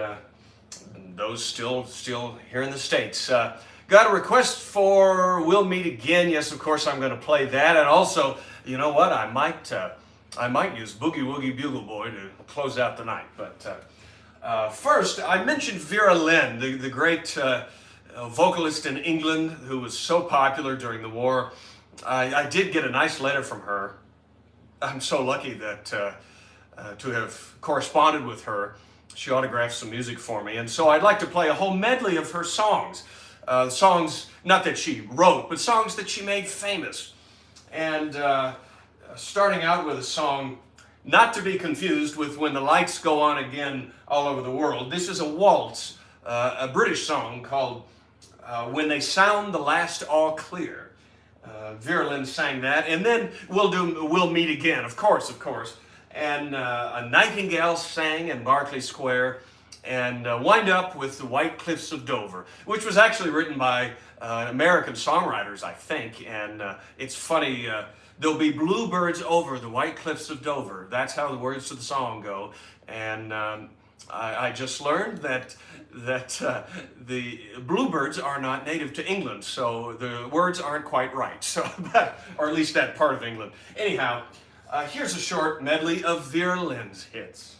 those still here in the States. Got a request for We'll Meet Again. Yes, of course, I'm going to play that. And also, you know what? I might use Boogie Woogie Bugle Boy to close out the night. But first, I mentioned Vera Lynn, the great vocalist in England who was so popular during the war. I did get a nice letter from her. I'm so lucky that to have corresponded with her. She autographed some music for me, and so I'd like to play a whole medley of her songs. Songs not that she wrote, but songs that she made famous. And starting out with a song not to be confused with When the Lights Go On Again All Over the World. This is a waltz, a British song called When They Sound the Last All Clear. Vera Lynn sang that, and then We'll Meet Again, of course. And a Nightingale sang in Berkeley Square, and wind up with The White Cliffs of Dover, which was actually written by American songwriters, I think. And it's funny, there'll be bluebirds over the white cliffs of Dover. That's how the words to the song go. And I just learned that the bluebirds are not native to England, so the words aren't quite right. So, or at least that part of England. Anyhow, here's a short medley of Vera Lynn's hits.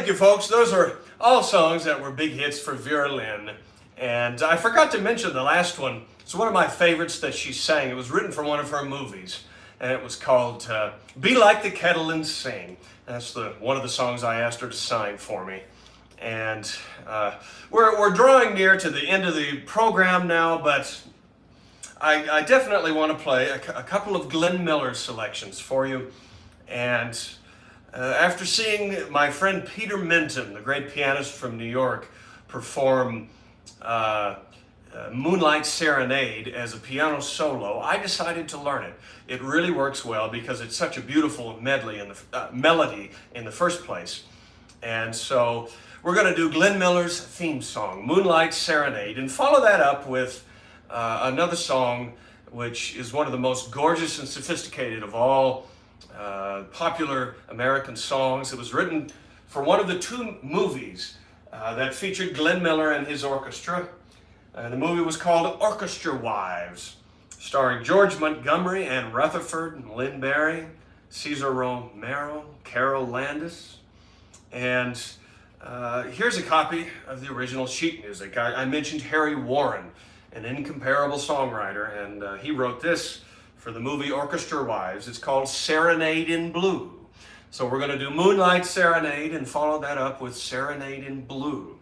thank you, folks. Those are all songs that were big hits for Vera Lynn. And I forgot to mention the last one. It's one of my favorites that she sang. It was written for one of her movies, and it was called Be Like the Kettle and Sing. That's one of the songs I asked her to sign for me. And we're drawing near to the end of the program now, but I definitely want to play a couple of Glenn Miller selections for you. And after seeing my friend Peter Minton, the great pianist from New York, perform Moonlight Serenade as a piano solo, I decided to learn it. It really works well because it's such a beautiful melody in the first place. And so we're going to do Glenn Miller's theme song, Moonlight Serenade, and follow that up with another song which is one of the most gorgeous and sophisticated of all popular American songs. It was written for one of the two movies that featured Glenn Miller and his orchestra. The movie was called Orchestra Wives, starring George Montgomery, Ann Rutherford, and Lynn Barry, Cesar Romero, Carol Landis. And here's a copy of the original sheet music. I mentioned Harry Warren, an incomparable songwriter, and he wrote this for the movie Orchestra Wives. It's called Serenade in Blue. So we're going to do Moonlight Serenade and follow that up with Serenade in Blue.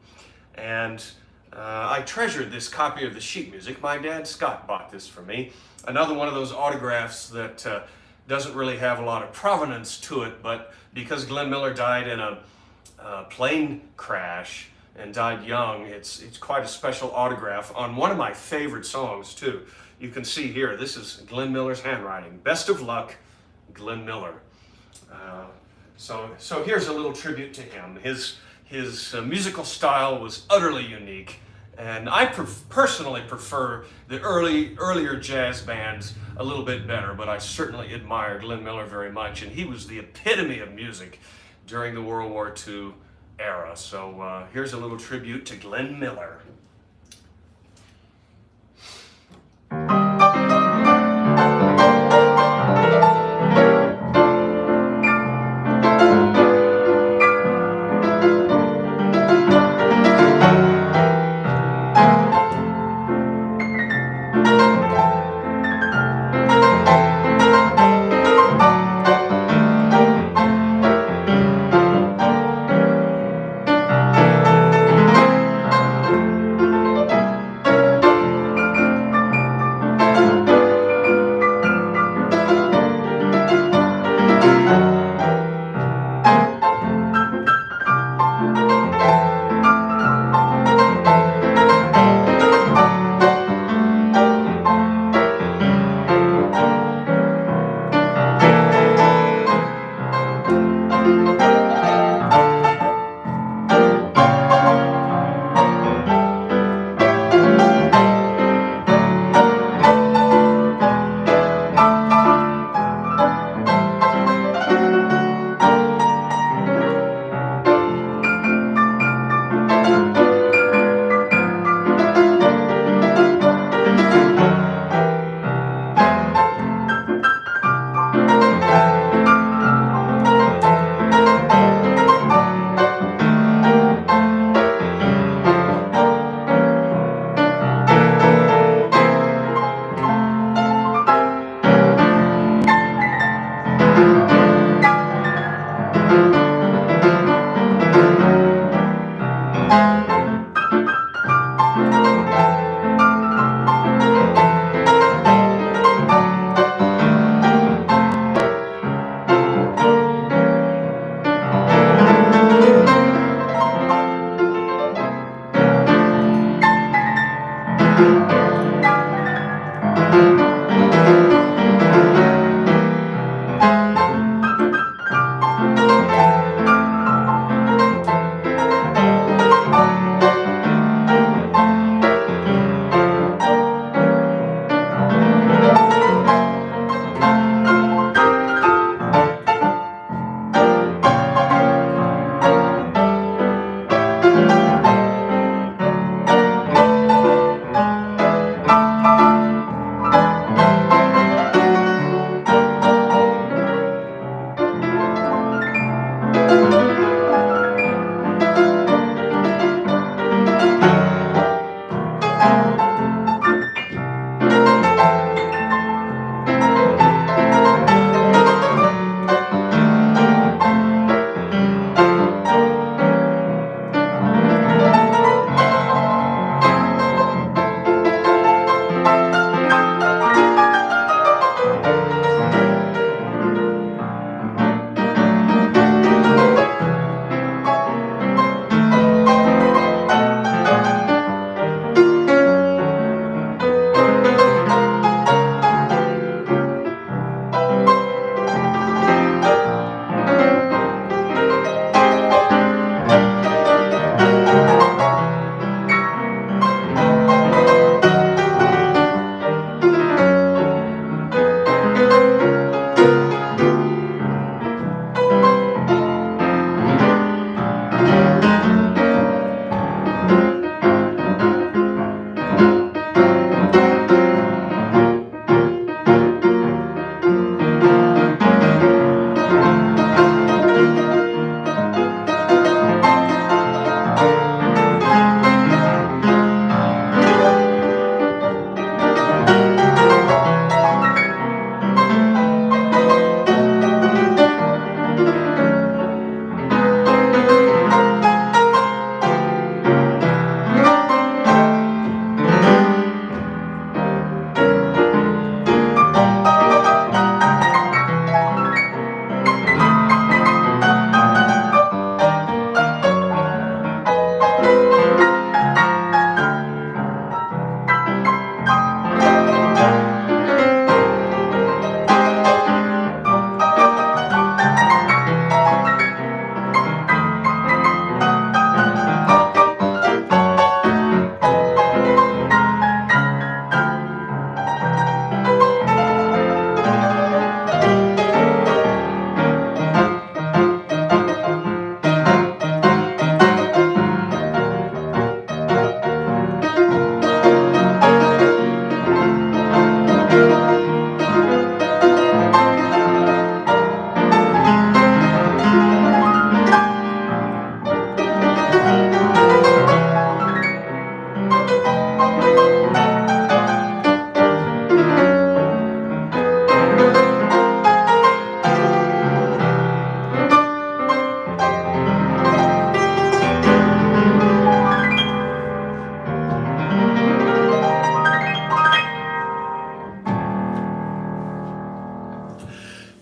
And I treasured this copy of the sheet music. My dad Scott bought this for me. Another one of those autographs that doesn't really have a lot of provenance to it, but because Glenn Miller died in a plane crash and died young, it's quite a special autograph on one of my favorite songs too. You can see here, this is Glenn Miller's handwriting. Best of luck, Glenn Miller. So here's a little tribute to him. His musical style was utterly unique, and I personally prefer the earlier jazz bands a little bit better, but I certainly admire Glenn Miller very much, and he was the epitome of music during the World War II era. So here's a little tribute to Glenn Miller.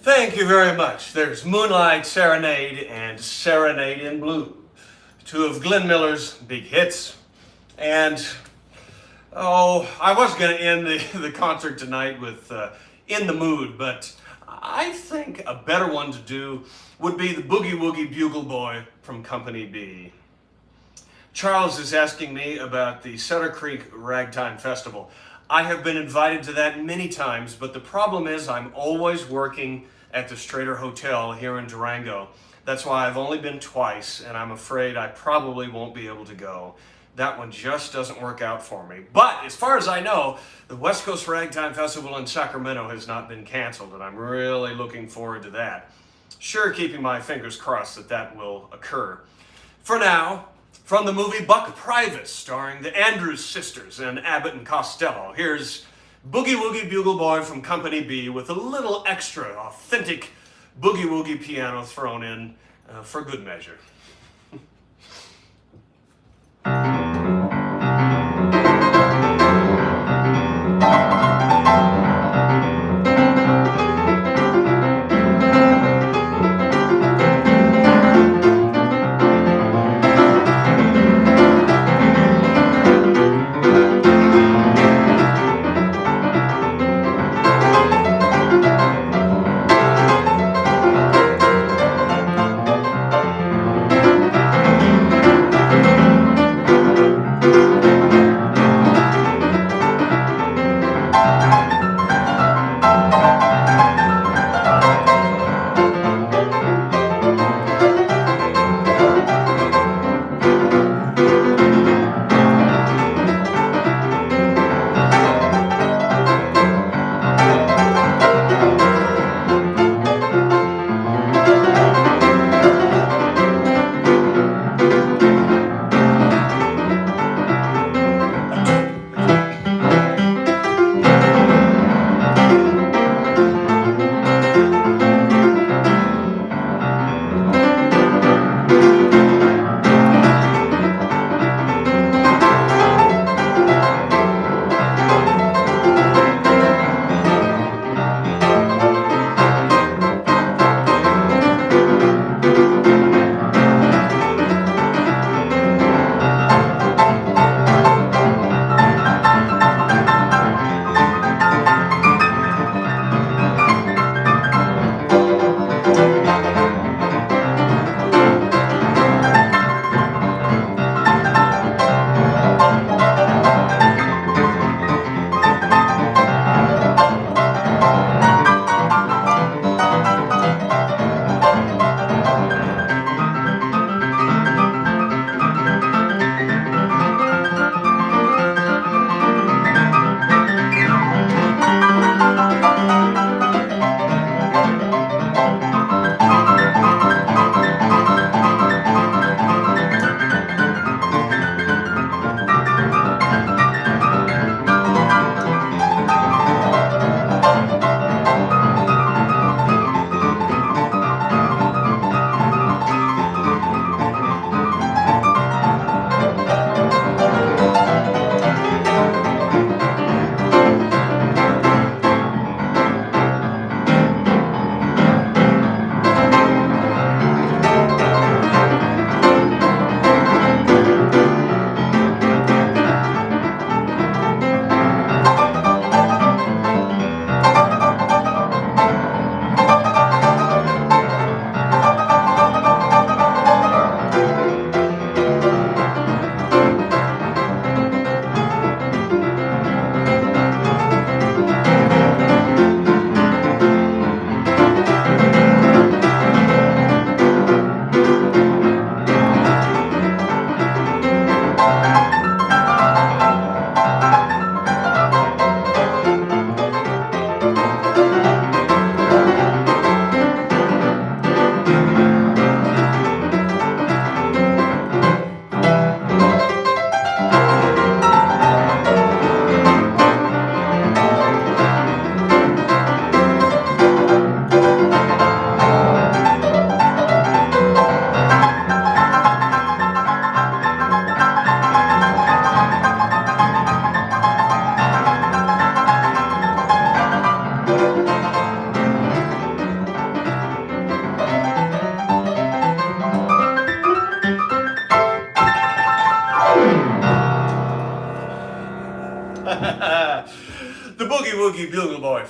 Thank you very much. There's Moonlight Serenade and Serenade in Blue, two of Glenn Miller's big hits. And, I was going to end the concert tonight with In the Mood, but I think a better one to do would be the Boogie Woogie Bugle Boy from Company B. Charles is asking me about the Sutter Creek Ragtime Festival. I have been invited to that many times, but the problem is I'm always working at the Strater Hotel here in Durango. That's why I've only been twice, and I'm afraid I probably won't be able to go. That one just doesn't work out for me. But as far as I know, the West Coast Ragtime Festival in Sacramento has not been canceled, and I'm really looking forward to that. Sure, keeping my fingers crossed that that will occur. For now, from the movie Buck Private, starring the Andrews Sisters and Abbott and Costello, here's Boogie Woogie Bugle Boy from Company B with a little extra authentic boogie woogie piano thrown in for good measure.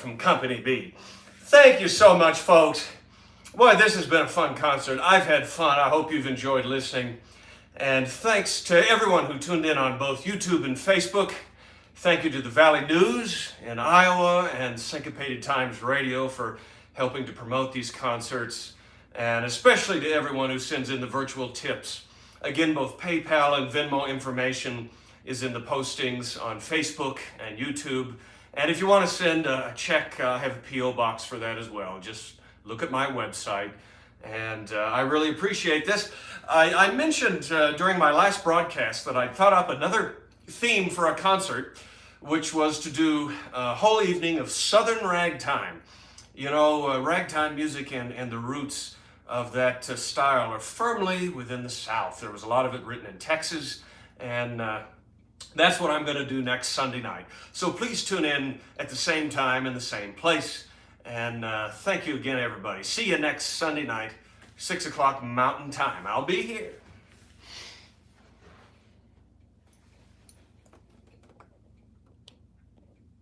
from Company B. Thank you so much, folks. Boy, this has been a fun concert. I've had fun. I hope you've enjoyed listening. And thanks to everyone who tuned in on both YouTube and Facebook. Thank you to the Valley News in Iowa and Syncopated Times Radio for helping to promote these concerts. And especially to everyone who sends in the virtual tips. Again, both PayPal and Venmo information is in the postings on Facebook and YouTube. And if you want to send a check, I have a P.O. box for that as well. Just look at my website. And I really appreciate this. I mentioned during my last broadcast that I thought up another theme for a concert, which was to do a whole evening of Southern ragtime. You know, ragtime music and the roots of that style are firmly within the South. There was a lot of it written in Texas, and that's what I'm going to do next Sunday night. So please tune in at the same time in the same place. And thank you again, everybody. See you next Sunday night, 6 o'clock Mountain Time. I'll be here.